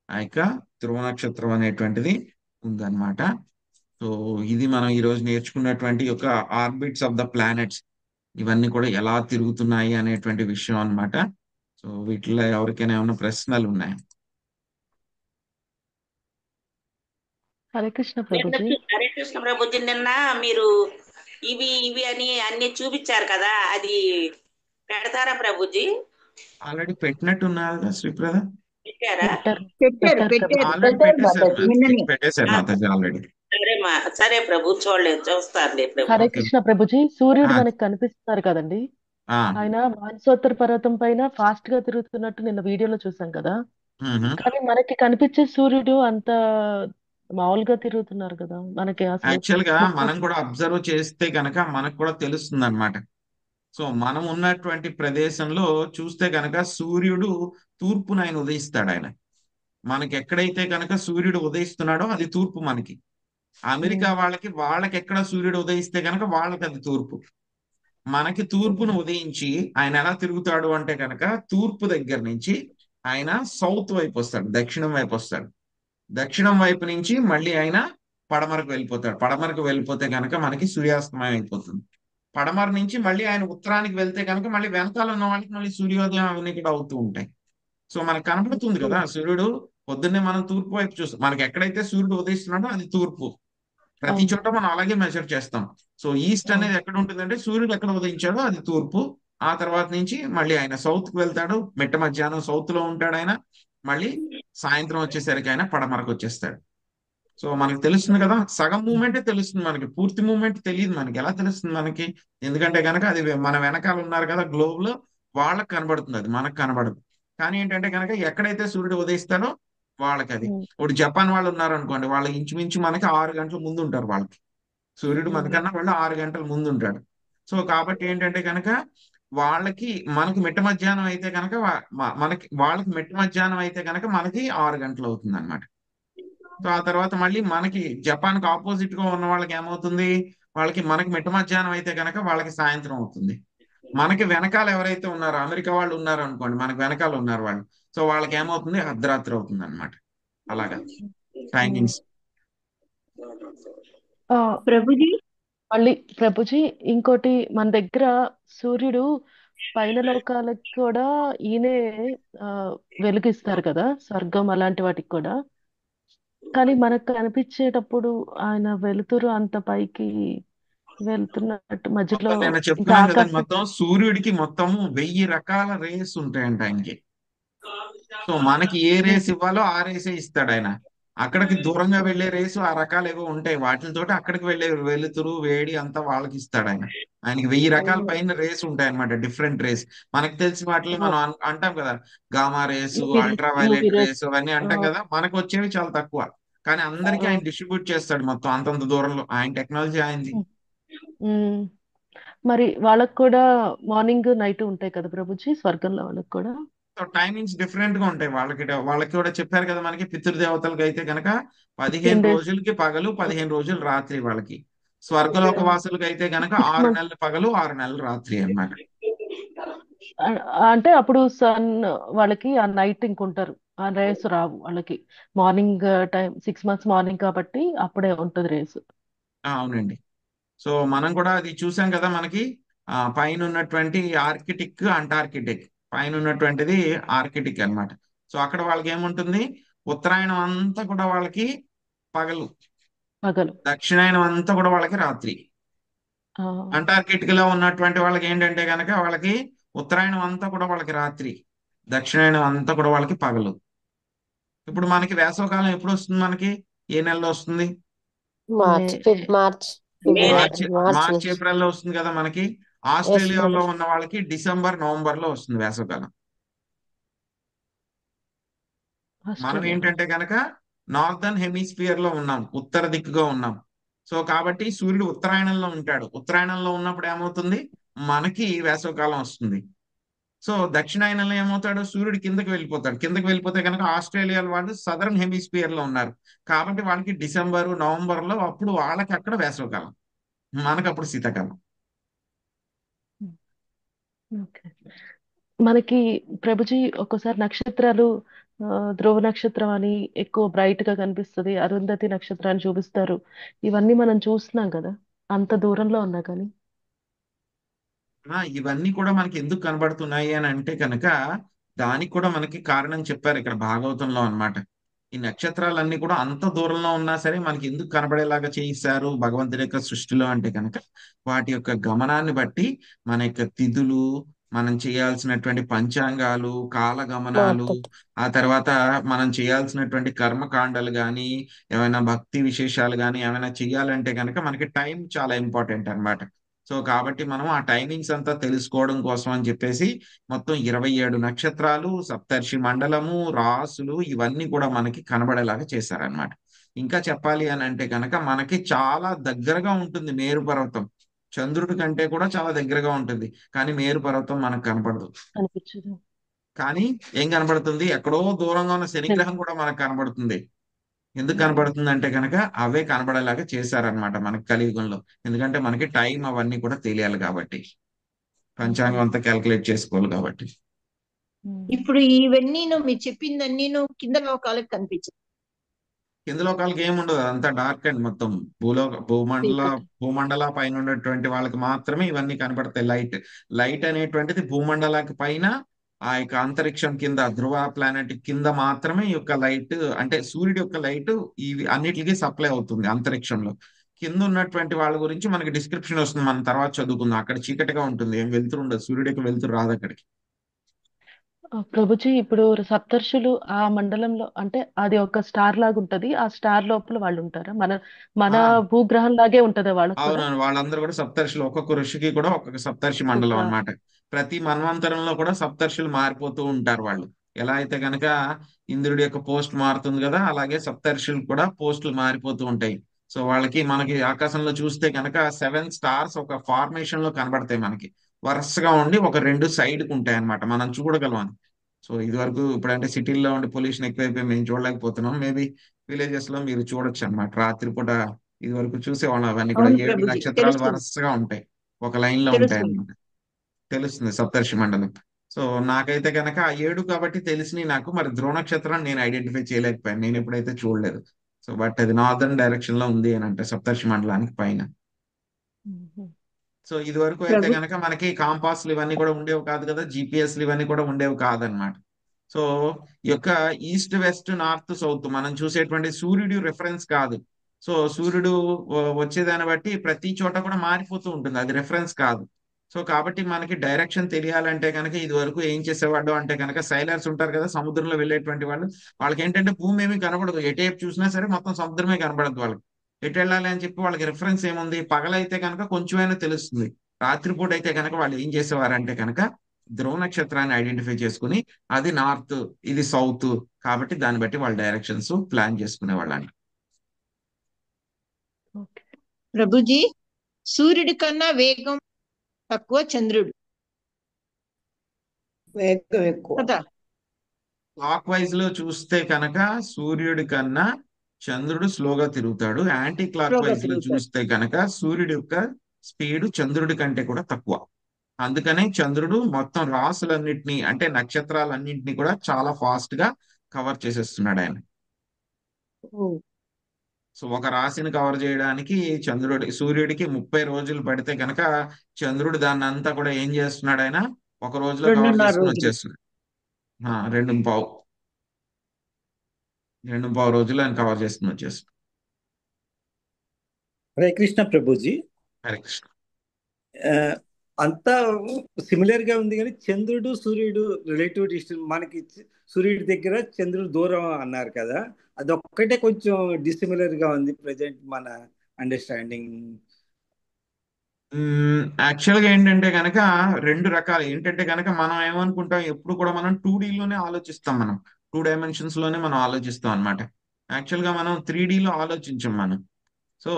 ఆ యొక్క ధ్రువ నక్షత్రం అనేటువంటిది ఉందన్నమాట. సో ఇది మనం ఈ రోజు నేర్చుకున్నటువంటి యొక్క ఆర్బిట్స్ ఆఫ్ ద ప్లానెట్స్, ఇవన్నీ కూడా ఎలా తిరుగుతున్నాయి అనేటువంటి విషయం అన్నమాట. సో వీటిలో ఎవరికైనా ఏమైనా ప్రశ్నలు ఉన్నాయా? హరే కృష్ణ ప్రభుజీ. హరే కృష్ణ ప్రభుజీ, నిన్న మీరు ఇవి ఇవి అని అన్ని చూపించారు కదా, అది పెడతారా ప్రభుజీ? ఆల్రెడీ పెట్టినట్టు ఉన్నారు కదా శ్రీప్రద. పెట్టారా? పెట్టేశారు మాతాజీ ఆల్రెడీ. సరే ప్రభు, చూడలేదు, చూస్తారులే ప్రభు. హరే కృష్ణ ప్రభుజీ. సూర్యుడు మనకి కనిపిస్తున్నారు కదండి, ఆయన మానసోత్తర పర్వతం పైన ఫాస్ట్ గా తిరుగుతున్నట్టు నిన్న వీడియోలో చూసాం కదా. కానీ మనకి కనిపించే సూర్యుడు అంత మామూలుగా తిరుగుతున్నారు కదా మనకి. యాక్చువల్ గా మనం కూడా అబ్జర్వ్ చేస్తే కనుక మనకు కూడా తెలుస్తుంది అనమాట. సో మనం ఉన్నటువంటి ప్రదేశంలో చూస్తే కనుక సూర్యుడు తూర్పున ఆయన ఉదయిస్తాడు. ఆయన మనకి ఎక్కడైతే కనుక సూర్యుడు ఉదయిస్తున్నాడో అది తూర్పు. మనకి అమెరికా వాళ్ళకి ఎక్కడ సూర్యుడు ఉదయిస్తే కనుక వాళ్ళకి అది తూర్పు. మనకి తూర్పును ఉదయించి ఆయన ఎలా తిరుగుతాడు అంటే కనుక తూర్పు దగ్గర నుంచి ఆయన సౌత్ వైపు వస్తాడు, దక్షిణం వైపు వస్తాడు. దక్షిణం వైపు నుంచి మళ్ళీ ఆయన పడమరకు వెళ్ళిపోతాడు. పడమరకు వెళ్ళిపోతే కనుక మనకి సూర్యాస్తమయం అయిపోతుంది. పడమర నుంచి మళ్ళీ ఆయన ఉత్తరానికి వెళ్తే కనుక మళ్ళీ వెనకాల ఉన్న వాళ్ళకి మళ్ళీ సూర్యోదయం అవన్నీ కూడా అవుతూ ఉంటాయి. సో మనకు కనపడుతుంది కదా సూర్యుడు పొద్దున్నే మనం తూర్పు వైపు చూస్తాం. మనకి ఎక్కడైతే సూర్యుడు ఉదయిస్తున్నాడో అది తూర్పు. ప్రతి చోట మనం అలాగే మెజర్ చేస్తాం. సో ఈస్ట్ అనేది ఎక్కడ ఉంటుందంటే సూర్యుడు ఎక్కడ ఉదయించాడో అది తూర్పు. ఆ తర్వాత నుంచి మళ్ళీ ఆయన సౌత్ కు వెళ్తాడు. మిట్ట మధ్యాహ్నం సౌత్ లో ఉంటాడు ఆయన. మళ్ళీ సాయంత్రం వచ్చేసరికి ఆయన పడమరకు వచ్చేస్తాడు. సో మనకి తెలుస్తుంది కదా, సగం మూమెంటే తెలుస్తుంది మనకి, పూర్తి మూమెంట్ తెలియదు మనకి. ఎలా తెలుస్తుంది మనకి? ఎందుకంటే కనుక అది మన వెనకాల ఉన్నారు కదా గ్లోబ్ లో, వాళ్ళకి కనబడుతుంది, అది మనకు కనబడదు. కానీ ఏంటంటే కనుక ఎక్కడైతే సూర్యుడు ఉదయిస్తాడో వాళ్ళకి అది. ఇప్పుడు జపాన్ వాళ్ళు ఉన్నారు అనుకోండి, వాళ్ళు ఇంచుమించు మనకి 6 గంటల ముందు ఉంటారు వాళ్ళకి. సూర్యుడు మనకన్నా వాళ్ళు 6 గంటల ముందు ఉంటాడు. సో కాబట్టి ఏంటంటే కనుక వాళ్ళకి మనకి మిట్ట మధ్యాహ్నం అయితే కనుక మనకి వాళ్ళకి మిట్ట మధ్యాహ్నం అయితే కనుక మనకి 6 గంటలు అవుతుంది అనమాట. సో ఆ తర్వాత మళ్ళీ మనకి జపాన్కి ఆపోజిట్ గా ఉన్న వాళ్ళకి ఏమవుతుంది, మనకి మిట్ట మధ్యాహ్నం అయితే కనుక వాళ్ళకి సాయంత్రం అవుతుంది. మనకి వెనకాల ఎవరైతే ఉన్నారో అమెరికా వాళ్ళు ఉన్నారు అనుకోండి, మనకి వెనకాల ఉన్నారు వాళ్ళు, సో వాళ్ళకి ఏమవుతుంది, అర్ధరాత్రి అవుతుంది అనమాట. అలాగా టైమింగ్స్. ప్రభుజీ మళ్ళీ ప్రభుజీ ఇంకోటి, మన దగ్గర సూర్యుడు పైన లోకాలకు కూడా ఈయనే వెలుగిస్తారు కదా, స్వర్గం అలాంటి వాటికి కూడా. కానీ మనకు కనిపించేటప్పుడు ఆయన వెలుతురు అంత పైకి వెళ్తున్నట్టు మధ్యలో నేను ఇంకా చెప్తున్నాను కదండి, ఆకాశం. మొత్తం సూర్యుడికి మొత్తం 1000 రకాల రేస్ ఉంటాయంట ఆయనకి. సో మనకి ఏ రేస్ ఇవ్వాలో ఆ రేసే ఇస్తాడు ఆయన. అక్కడికి దూరంగా వెళ్లే రేసు ఆ రకాలు ఏవో ఉంటాయి, వాటితోటి అక్కడికి వెళ్లే వెలుతురు వేడి అంతా వాళ్ళకి ఇస్తాడు ఆయన. ఆయనకి 1000 రకాల పైన రేస్ ఉంటాయి అనమాట, డిఫరెంట్ రేస్. మనకు తెలిసిన వాటిని మనం అంటాం కదా, gamma race, ultra violet race అవన్నీ అంటాం కదా. మనకు వచ్చేవి చాలా తక్కువ, కానీ అందరికీ ఆయన డిస్ట్రిబ్యూట్ చేస్తాడు మొత్తం అంతంత దూరంలో. ఆయన టెక్నాలజీ ఆయనది. ఉమ్. మరి వాళ్ళకు కూడా మార్నింగ్ నైట్ ఉంటాయి కదా ప్రభుజీ, స్వర్గంలో వాళ్ళకి కూడా సో టైమింగ్స్ డిఫరెంట్ గా ఉంటాయి వాళ్ళకి కూడా చెప్పారు కదా మనకి. పితృదేవతలకు అయితే కనుక 15 days. రోజులకి పగలు, 15 రోజులు రాత్రి వాళ్ళకి. స్వర్గలోక వాసులకి అయితే కనుక 6 నెలలు పగలు, 6 నెలలు రాత్రి అన్నమాట. అంటే అప్పుడు సన్ వాళ్ళకి ఆ నైట్ ఇంకుంటారు, ఆ రేస్ రావు వాళ్ళకి. మార్నింగ్ టైం 6 months మార్నింగ్ కాబట్టి అప్పుడే ఉంటుంది రేస్. అవునండి. సో మనం కూడా అది చూసాం కదా మనకి. పైన ఉన్నటువంటి ఆర్కిటిక్, అంటార్కిటిక్, పైన ఉన్నటువంటిది ఆర్కిటిక్ అన్నమాట. సో అక్కడ వాళ్ళకి ఏముంటుంది, ఉత్తరాయణం అంతా కూడా వాళ్ళకి పగలు, దక్షిణాయనం అంతా కూడా వాళ్ళకి రాత్రి. అంటార్కిటిక్ లో ఉన్నటువంటి వాళ్ళకి ఏంటంటే కనుక వాళ్ళకి ఉత్తరాయణం అంతా కూడా వాళ్ళకి రాత్రి, దక్షిణాయనం అంతా కూడా వాళ్ళకి పగలు. ఇప్పుడు మనకి వేసవకాలం ఎప్పుడు వస్తుంది మనకి, ఏ నెలలో వస్తుంది? మార్చ్ ఏప్రిల్ లో వస్తుంది కదా మనకి. ఆస్ట్రేలియాలో ఉన్న వాళ్ళకి డిసెంబర్ నవంబర్ లో వస్తుంది వేసవకాలం. మనం ఏంటంటే కనుక నార్దర్న్ హెమిస్ఫియర్ లో ఉన్నాం, ఉత్తర దిక్కుగా ఉన్నాం. సో కాబట్టి సూర్యుడు ఉత్తరాయణంలో ఉంటాడు. ఉత్తరాయణంలో ఉన్నప్పుడు ఏమవుతుంది, మనకి వేసవకాలం వస్తుంది. సో దక్షిణాయనంలో ఏమవుతాడు, సూర్యుడు కిందకి వెళ్ళిపోతాడు. కిందకి వెళ్ళిపోతే కనుక ఆస్ట్రేలియా వాళ్ళు సదరన్ హెమిస్ఫియర్ లో ఉన్నారు కాబట్టి వాళ్ళకి డిసెంబరు నవంబర్ లో అప్పుడు వాళ్ళకి అక్కడ వేసవకాలం, మనకు అప్పుడు శీతాకాలం. మనకి ప్రభుజీ ఒక్కోసారి నక్షత్రాలు ధ్రువ నక్షత్రం అని ఎక్కువ బ్రైట్ గా కనిపిస్తుంది, అరుంధతి నక్షత్రాన్ని చూపిస్తారు. ఇవన్నీ మనం చూస్తున్నాం కదా అంత దూరంలో ఉన్నా కానీ. ఇవన్నీ కూడా మనకి ఎందుకు కనబడుతున్నాయి అని అంటే కనుక దానికి కూడా మనకి కారణం చెప్పారు ఇక్కడ భాగవతంలో అన్నమాట. ఈ నక్షత్రాలన్నీ కూడా అంత దూరంలో ఉన్నా సరే మనకి ఎందుకు కనబడేలాగా చేయిస్తారు భగవంతుడి యొక్క సృష్టిలో అంటే కనుక వాటి యొక్క గమనాన్ని బట్టి మన యొక్క తిథులు, మనం చేయాల్సినటువంటి పంచాంగాలు, కాలగమనాలు, ఆ తర్వాత మనం చేయాల్సినటువంటి కర్మకాండలు కానీ, ఏమైనా భక్తి విశేషాలు కానీ ఏమైనా చేయాలంటే కనుక మనకి టైం చాలా ఇంపార్టెంట్ అన్నమాట. సో కాబట్టి మనం ఆ టైమింగ్స్ అంతా తెలుసుకోవడం కోసం అని చెప్పేసి మొత్తం 27 నక్షత్రాలు, సప్తర్షి మండలము, రాసులు ఇవన్నీ కూడా మనకి కనబడేలాగా చేశారనమాట. ఇంకా చెప్పాలి అని అంటే కనుక మనకి చాలా దగ్గరగా ఉంటుంది మేరు పర్వతం. చంద్రుడి కంటే కూడా చాలా దగ్గరగా ఉంటుంది, కానీ మేరు పర్వతం మనకు కనపడదు. కానీ ఏం కనబడుతుంది, ఎక్కడో దూరంగా ఉన్న శనిగ్రహం కూడా మనకు కనబడుతుంది. ఎందుకు కనబడుతుంది అంటే కనుక అవే కనబడేలాగా చేశారనమాట మనకి కలియుగంలో. ఎందుకంటే మనకి టైం అవన్నీ కూడా తెలియాలి కాబట్టి, పంచాంగం అంతా క్యాల్కులేట్ చేసుకోవాలి కాబట్టి. ఇప్పుడు ఇవన్నీ మీరు చెప్పిందన్నీ కింద లోకాలకు కనిపించదు. కింద లోకాలకి ఏముండదు, అంతా డార్క్ అండ్ మొత్తం భూమండల పైన ఉన్నటువంటి వాళ్ళకి మాత్రమే ఇవన్నీ కనబడతాయి. లైట్ అనేటువంటిది భూమండలానికి పైన ఆ యొక్క అంతరిక్షం కింద, ధ్రువ ప్లానెట్ కింద మాత్రమే ఈ యొక్క లైట్, అంటే సూర్యుడి యొక్క లైట్ ఇవి అన్నిటికీ సప్లై అవుతుంది అంతరిక్షంలో. కింద ఉన్నటువంటి వాళ్ళ గురించి మనకి డిస్క్రిప్షన్ వస్తుంది, మనం తర్వాత చదువుకుందాం. అక్కడ చీకటిగా ఉంటుంది, ఏం వెలుతురు ఉండదు, సూర్యుడి యొక్క వెలుతురు రాదు అక్కడికి. ప్రభుజీ ఇప్పుడు సప్తర్షులు ఆ మండలంలో అంటే అది ఒక స్టార్ లాగా ఉంటది. ఆ స్టార్ లోపల వాళ్ళు ఉంటారా? మన మన ఆ భూగ్రహం లాగే ఉంటదా వాళ్ళకు కూడా? అవునవును, వాళ్ళందరూ కూడా సప్తర్షులు. ఒక్కొక్క ఋషికి కూడా ఒక్కొక్క సప్తర్షి మండలం ఒక అన్నమాట. ప్రతి మన్వంతరంలో కూడా సప్తర్షులు మారిపోతూ ఉంటారు వాళ్ళు. ఎలా అయితే గనక ఇంద్రుడి యొక్క పోస్ట్ మారుతుంది కదా, అలాగే సప్తర్షులు కూడా పోస్టులు మారిపోతూ ఉంటాయి. సో వాళ్ళకి మనకి ఆకాశంలో చూస్తే కనుక 7 స్టార్స్ ఒక ఫార్మేషన్ లో కనబడతాయి మనకి. వరుసగా ఉండి ఒక 2 సైడ్ కు ఉంటాయి అన్నమాట, మనం చూడగలం అని. సో ఇది వరకు ఇప్పుడంటే సిటీల్లో ఉండి పొల్యూషన్ ఎక్కువైపోయి మేము చూడలేకపోతున్నాం. మేబీ విలేజెస్ లో మీరు చూడొచ్చు అన్నమాట రాత్రిపూట. ఇది వరకు చూసేవాళ్ళం అవన్నీ కూడా. అవును 7 ప్రభుజీ, నక్షత్రాలు తెలుస్తుంది వరుసగా ఉంటాయి, ఒక లైన్ లో ఉంటాయి తెలుస్తుంది. అన్నమాట. తెలుస్తుంది సప్తర్షి మండలం. సో నాకైతే కనుక ఆ 7 కాబట్టి తెలిసినాయి నాకు. మరి ధ్రువ నక్షత్రం నేను ఐడెంటిఫై చేయలేకపోయాను, నేను ఎప్పుడైతే చూడలేదు. సో బట్ అది నార్దర్న్ డైరెక్షన్ లో ఉంది అని అంటే సప్తర్షి మండలానికి పైన. సో ఇది వరకు అయితే ప్రభు గనక మనకి కాంపాస్లు ఇవన్నీ కూడా ఉండేవి కాదు కదా, జిపిఎస్లు ఇవన్నీ కూడా ఉండేవి కాదనమాట. సో ఈ యొక్క ఈస్ట్ వెస్ట్ నార్త్ సౌత్ మనం చూసేటువంటి సూర్యుడు రిఫరెన్స్ కాదు. సో సూర్యుడు వచ్చేదాన్ని బట్టి ప్రతి చోట కూడా మారిపోతూ ఉంటుంది, అది రిఫరెన్స్ కాదు. సో కాబట్టి మనకి డైరెక్షన్ తెలియాలంటే కనుక ఇది వరకు ఏం చేసేవాడు అంటే కనుక సైలర్స్ ఉంటారు కదా సముద్రంలో వెళ్ళేటువంటి వాళ్ళు. వాళ్ళకి ఏంటంటే భూమి ఏమీ కనబడదు, ఎటేపు చూసినా సరే మొత్తం సముద్రమే కనబడదు వాళ్ళకి. ఎటు వెళ్ళాలి అని చెప్పి వాళ్ళకి రిఫరెన్స్ ఏముంది, పగలైతే కనుక కొంచెమైనా తెలుస్తుంది. రాత్రిపూట అయితే కనుక వాళ్ళు ఏం చేసేవారంటే కనుక ధ్రువ నక్షత్రాన్ని ఐడెంటిఫై చేసుకుని అది నార్త్ ఇది సౌత్, కాబట్టి దాన్ని బట్టి వాళ్ళ డైరెక్షన్స్ ప్లాన్ చేసుకునే వాళ్ళని. ప్రభుజీ, సూర్యుడి కన్నా వేగం తక్కువ చంద్రుడు వేగం ఎక్కువ. కదా. క్లాక్ వైజ్ లో చూస్తే కనుక సూర్యుడి కన్నా చంద్రుడు స్లోగా తిరుగుతాడు. యాంటీ క్లాక్ స్లోగా వైజ్ లో తిరుగుతాడు. చూస్తే కనుక సూర్యుడి యొక్క స్పీడ్ చంద్రుడి కంటే కూడా తక్కువ. అందుకనే చంద్రుడు మొత్తం రాసులన్నింటినీ అంటే నక్షత్రాలన్నింటినీ కూడా చాలా ఫాస్ట్ గా కవర్ చేసేస్తున్నాడు ఆయన. సో ఒక రాశిని కవర్ చేయడానికి సూర్యుడికి 30 రోజులు పడితే కనుక చంద్రుడు దాన్ని అంతా కూడా ఏం చేస్తున్నాడు ఆయన ఒక రోజులో కవర్ 2.5 చేసుకుని రోజులు. వచ్చేస్తున్నాడు. 2.5 రోజులు ఆయన కవర్ చేసుకుని వచ్చేస్తున్నాడు. హరే కృష్ణ ప్రభుజీ. హరే కృష్ణ. ఆ, అంతా సిమిలర్ గా ఉంది కానీ చంద్రుడు సూర్యుడు రిలేటివ్ డిస్టెన్స్ మనకి సూర్యుడి దగ్గర చంద్రుడు దూరం అన్నారు కదా, అదొక్కటే కొంచెం డిసిమిలర్ గా ఉంది ప్రజెంట్ మన అండర్స్టాండింగ్. యాక్చువల్ గా ఏంటంటే కనుక 2 రకాలు. ఏంటంటే కనుక మనం ఏమనుకుంటాం, ఎప్పుడు కూడా మనం 2D లోనే ఆలోచిస్తాం, మనం 2 డైమెన్షన్స్ లోనే మనం ఆలోచిస్తాం అనమాట. యాక్చువల్ గా మనం 3D లో ఆలోచించాం మనం. సో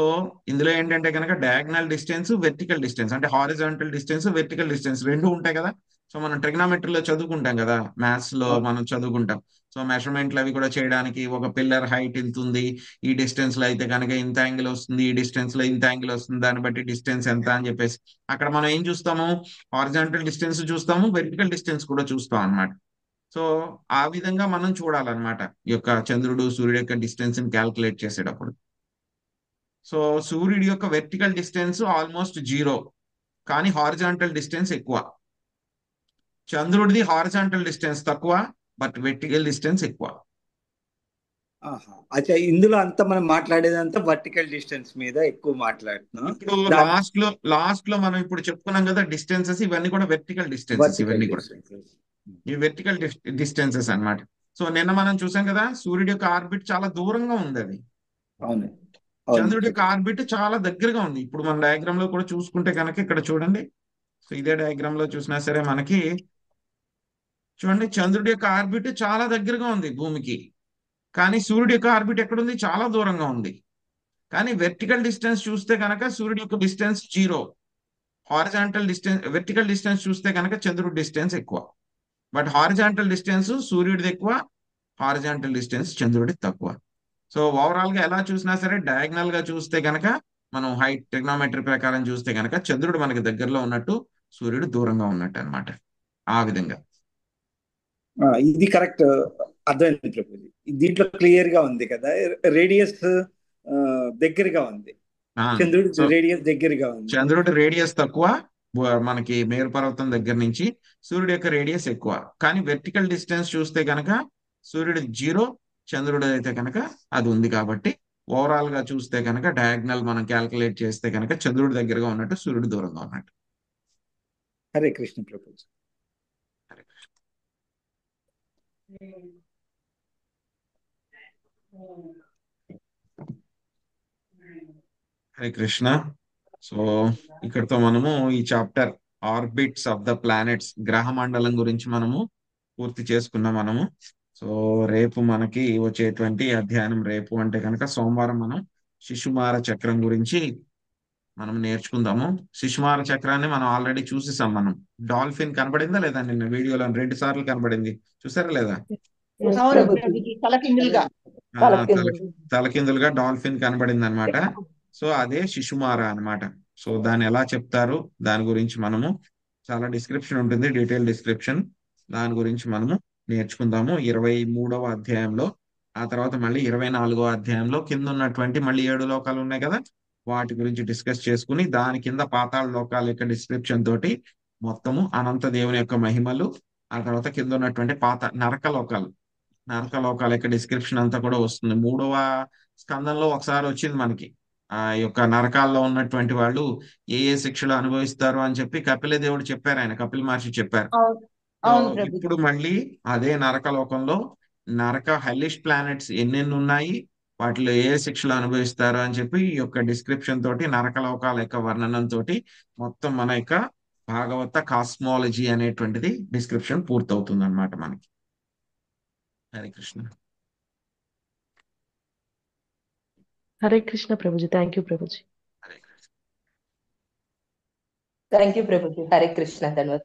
ఇందులో ఏంటంటే కనుక డయాగ్నల్ డిస్టెన్స్ వెర్టికల్ డిస్టెన్స్ అంటే హారిజాంటల్ డిస్టెన్స్ వెర్టికల్ డిస్టెన్స్ 2 ఉంటాయి కదా. సో మనం ట్రిగ్నామెట్రీలో చదువుకుంటాం కదా, మ్యాథ్స్ లో మనం చదువుకుంటాం. సో మెజర్మెంట్లు అవి కూడా చేయడానికి ఒక పిల్లర్ హైట్ ఇంత ఉంది, ఈ డిస్టెన్స్ లో అయితే కనుక ఇంత యాంగిల్ వస్తుంది, ఈ డిస్టెన్స్ లో ఇంత యాంగిల్ వస్తుంది, దాన్ని బట్టి డిస్టెన్స్ ఎంత అని చెప్పేసి అక్కడ మనం ఏం చూస్తాము, హారిజాంటల్ డిస్టెన్స్ చూస్తాము, వెర్టికల్ డిస్టెన్స్ కూడా చూస్తాం అన్నమాట. సో ఆ విధంగా మనం చూడాలన్నమాట ఈ యొక్క చంద్రుడు సూర్యుడు యొక్క డిస్టెన్స్ ని క్యాల్కులేట్ చేసేటప్పుడు. సో సూర్యుడి యొక్క వెర్టికల్ డిస్టెన్స్ ఆల్మోస్ట్ 0, కానీ హారిజాంటల్ డిస్టెన్స్ ఎక్కువ. చంద్రుడిది హారిజాంటల్ డిస్టెన్స్ తక్కువ, బట్ వెర్టికల్ డిస్టెన్స్ ఎక్కువ. అచ్చా, ఇందులో అంతా మనం మాట్లాడేదంతా వర్టికల్ డిస్టెన్స్ మీద ఎక్కువ మాట్లాడుతున్నాం. ఇప్పుడు లాస్ట్ లో మనం ఇప్పుడు చెప్పుకున్నాం కదా డిస్టెన్సెస్, ఇవన్నీ కూడా వెర్టికల్ డిస్టెన్సెస్. ఇవన్నీ కూడా ఈ వెర్టికల్ డిస్టెన్సెస్ అన్నమాట. సో నిన్న మనం చూసాం కదా సూర్యుడి యొక్క ఆర్బిట్ చాలా దూరంగా ఉంది, అది అవును. చంద్రుడి యొక్క ఆర్బిట్ చాలా దగ్గరగా ఉంది. ఇప్పుడు మన డయాగ్రామ్ లో కూడా చూసుకుంటే కనుక ఇక్కడ చూడండి. సో ఇదే డయాగ్రామ్ లో చూసినా సరే మనకి చూడండి చంద్రుడి యొక్క ఆర్బిట్ చాలా దగ్గరగా ఉంది భూమికి, కానీ సూర్యుడి యొక్క ఆర్బిట్ ఎక్కడుంది, చాలా దూరంగా ఉంది. కానీ వెర్టికల్ డిస్టెన్స్ చూస్తే కనుక సూర్యుడి యొక్క distance 0, horizontal distance vertical distance చూస్తే కనుక చంద్రుడి డిస్టెన్స్ ఎక్కువ. బట్ హారిజాంటల్ డిస్టెన్స్ సూర్యుడిది ఎక్కువ, హారిజాంటల్ డిస్టెన్స్ చంద్రుడిది తక్కువ. సో ఓవరాల్ గా ఎలా చూసినా సరే డయాగ్నల్ గా చూస్తే కనుక మనం హైట్ ట్రిగ్నోమెట్రీ ప్రకారం చూస్తే కనుక చంద్రుడు మనకి దగ్గరలో ఉన్నట్టు, సూర్యుడు దూరంగా ఉన్నట్టు అన్నమాట. ఆ విధంగా ఇది కరెక్ట్ అర్థమైంది ప్రభుజీ. దీంట్లో క్లియర్ గా ఉంది కదా, రేడియస్ దగ్గరగా ఉంది, చంద్రుడు రేడియస్ దగ్గరగా ఉంది. చంద్రుడి రేడియస్ తక్కువ మనకి మేరు పర్వతం దగ్గర నుంచి, సూర్యుడు యొక్క రేడియస్ ఎక్కువ. కానీ వెర్టికల్ డిస్టెన్స్ చూస్తే కనుక సూర్యుడు 0, చంద్రుడు అయితే కనుక అది ఉంది. కాబట్టి ఓవరాల్ గా చూస్తే కనుక డయాగ్నల్ మనం క్యాల్కులేట్ చేస్తే కనుక చంద్రుడి దగ్గరగా ఉన్నట్టు, సూర్యుడు దూరంగా ఉన్నట్టు. హరే కృష్ణ ప్రభుజీ. హరే కృష్ణ. సో ఇక్కడతో మనము ఈ chapter orbits of the planets గ్రహ మండలం గురించి మనము పూర్తి చేసుకున్నాం మనము. సో రేపు మనకి వచ్చేటువంటి అధ్యయనం రేపు అంటే కనుక సోమవారం మనం శిశుమార చక్రం గురించి మనం నేర్చుకుందాము. శిశుమార చక్రాన్ని మనం ఆల్రెడీ చూసేసాం. మనం డాల్ఫిన్ కనబడిందా లేదా నిన్న వీడియోలో 2 సార్లు కనబడింది, చూసారా లేదా? అవును ప్రభుజీ, తలకిందులుగా. తలకిందులుగా డాల్ఫిన్ కనబడింది అనమాట. సో అదే శిశుమార అన్నమాట. సో దాన్ని ఎలా చెప్తారు దాని గురించి మనము చాలా డిస్క్రిప్షన్ ఉంటుంది, డీటెయిల్ డిస్క్రిప్షన్. దాని గురించి మనము నేర్చుకుందాము 23వ అధ్యాయంలో. ఆ తర్వాత మళ్ళీ 24వ అధ్యాయంలో కింద ఉన్నటువంటి మళ్ళీ 7 లోకాలు ఉన్నాయి కదా, వాటి గురించి డిస్కస్ చేసుకుని దాని కింద పాతాళ లోకాల యొక్క డిస్క్రిప్షన్ తోటి మొత్తము అనంత దేవుని యొక్క మహిమలు, ఆ తర్వాత కింద ఉన్నటువంటి నరక లోకాల యొక్క డిస్క్రిప్షన్ అంతా కూడా వస్తుంది. 3వ స్కందంలో ఒకసారి వచ్చింది మనకి. ఆ యొక్క నరకాల్లో ఉన్నటువంటి వాళ్ళు ఏ ఏ శిక్షలు అనుభవిస్తారు అని చెప్పి కపిల దేవుడు చెప్పారు, ఆయన కపిల మహర్షి చెప్పారు. సో ఇప్పుడు మళ్ళీ అదే నరక లోకంలో హెల్లిష్ ప్లానెట్స్ ఎన్నెన్ని ఉన్నాయి, వాటిలో ఏ శిక్షలు అనుభవిస్తారు అని చెప్పి ఈ యొక్క డిస్క్రిప్షన్ తోటి నరక లోకాల యొక్క వర్ణనం తోటి మొత్తం మన యొక్క భాగవత కాస్మాలజీ అనేటువంటిది డిస్క్రిప్షన్ పూర్తవుతుంది అనమాట మనకి. Hare Krishna. Hare Krishna Prabhuji. Thank you Prabhuji. Thank you Prabhuji. Hare Krishna. ధన్యవాదాలు.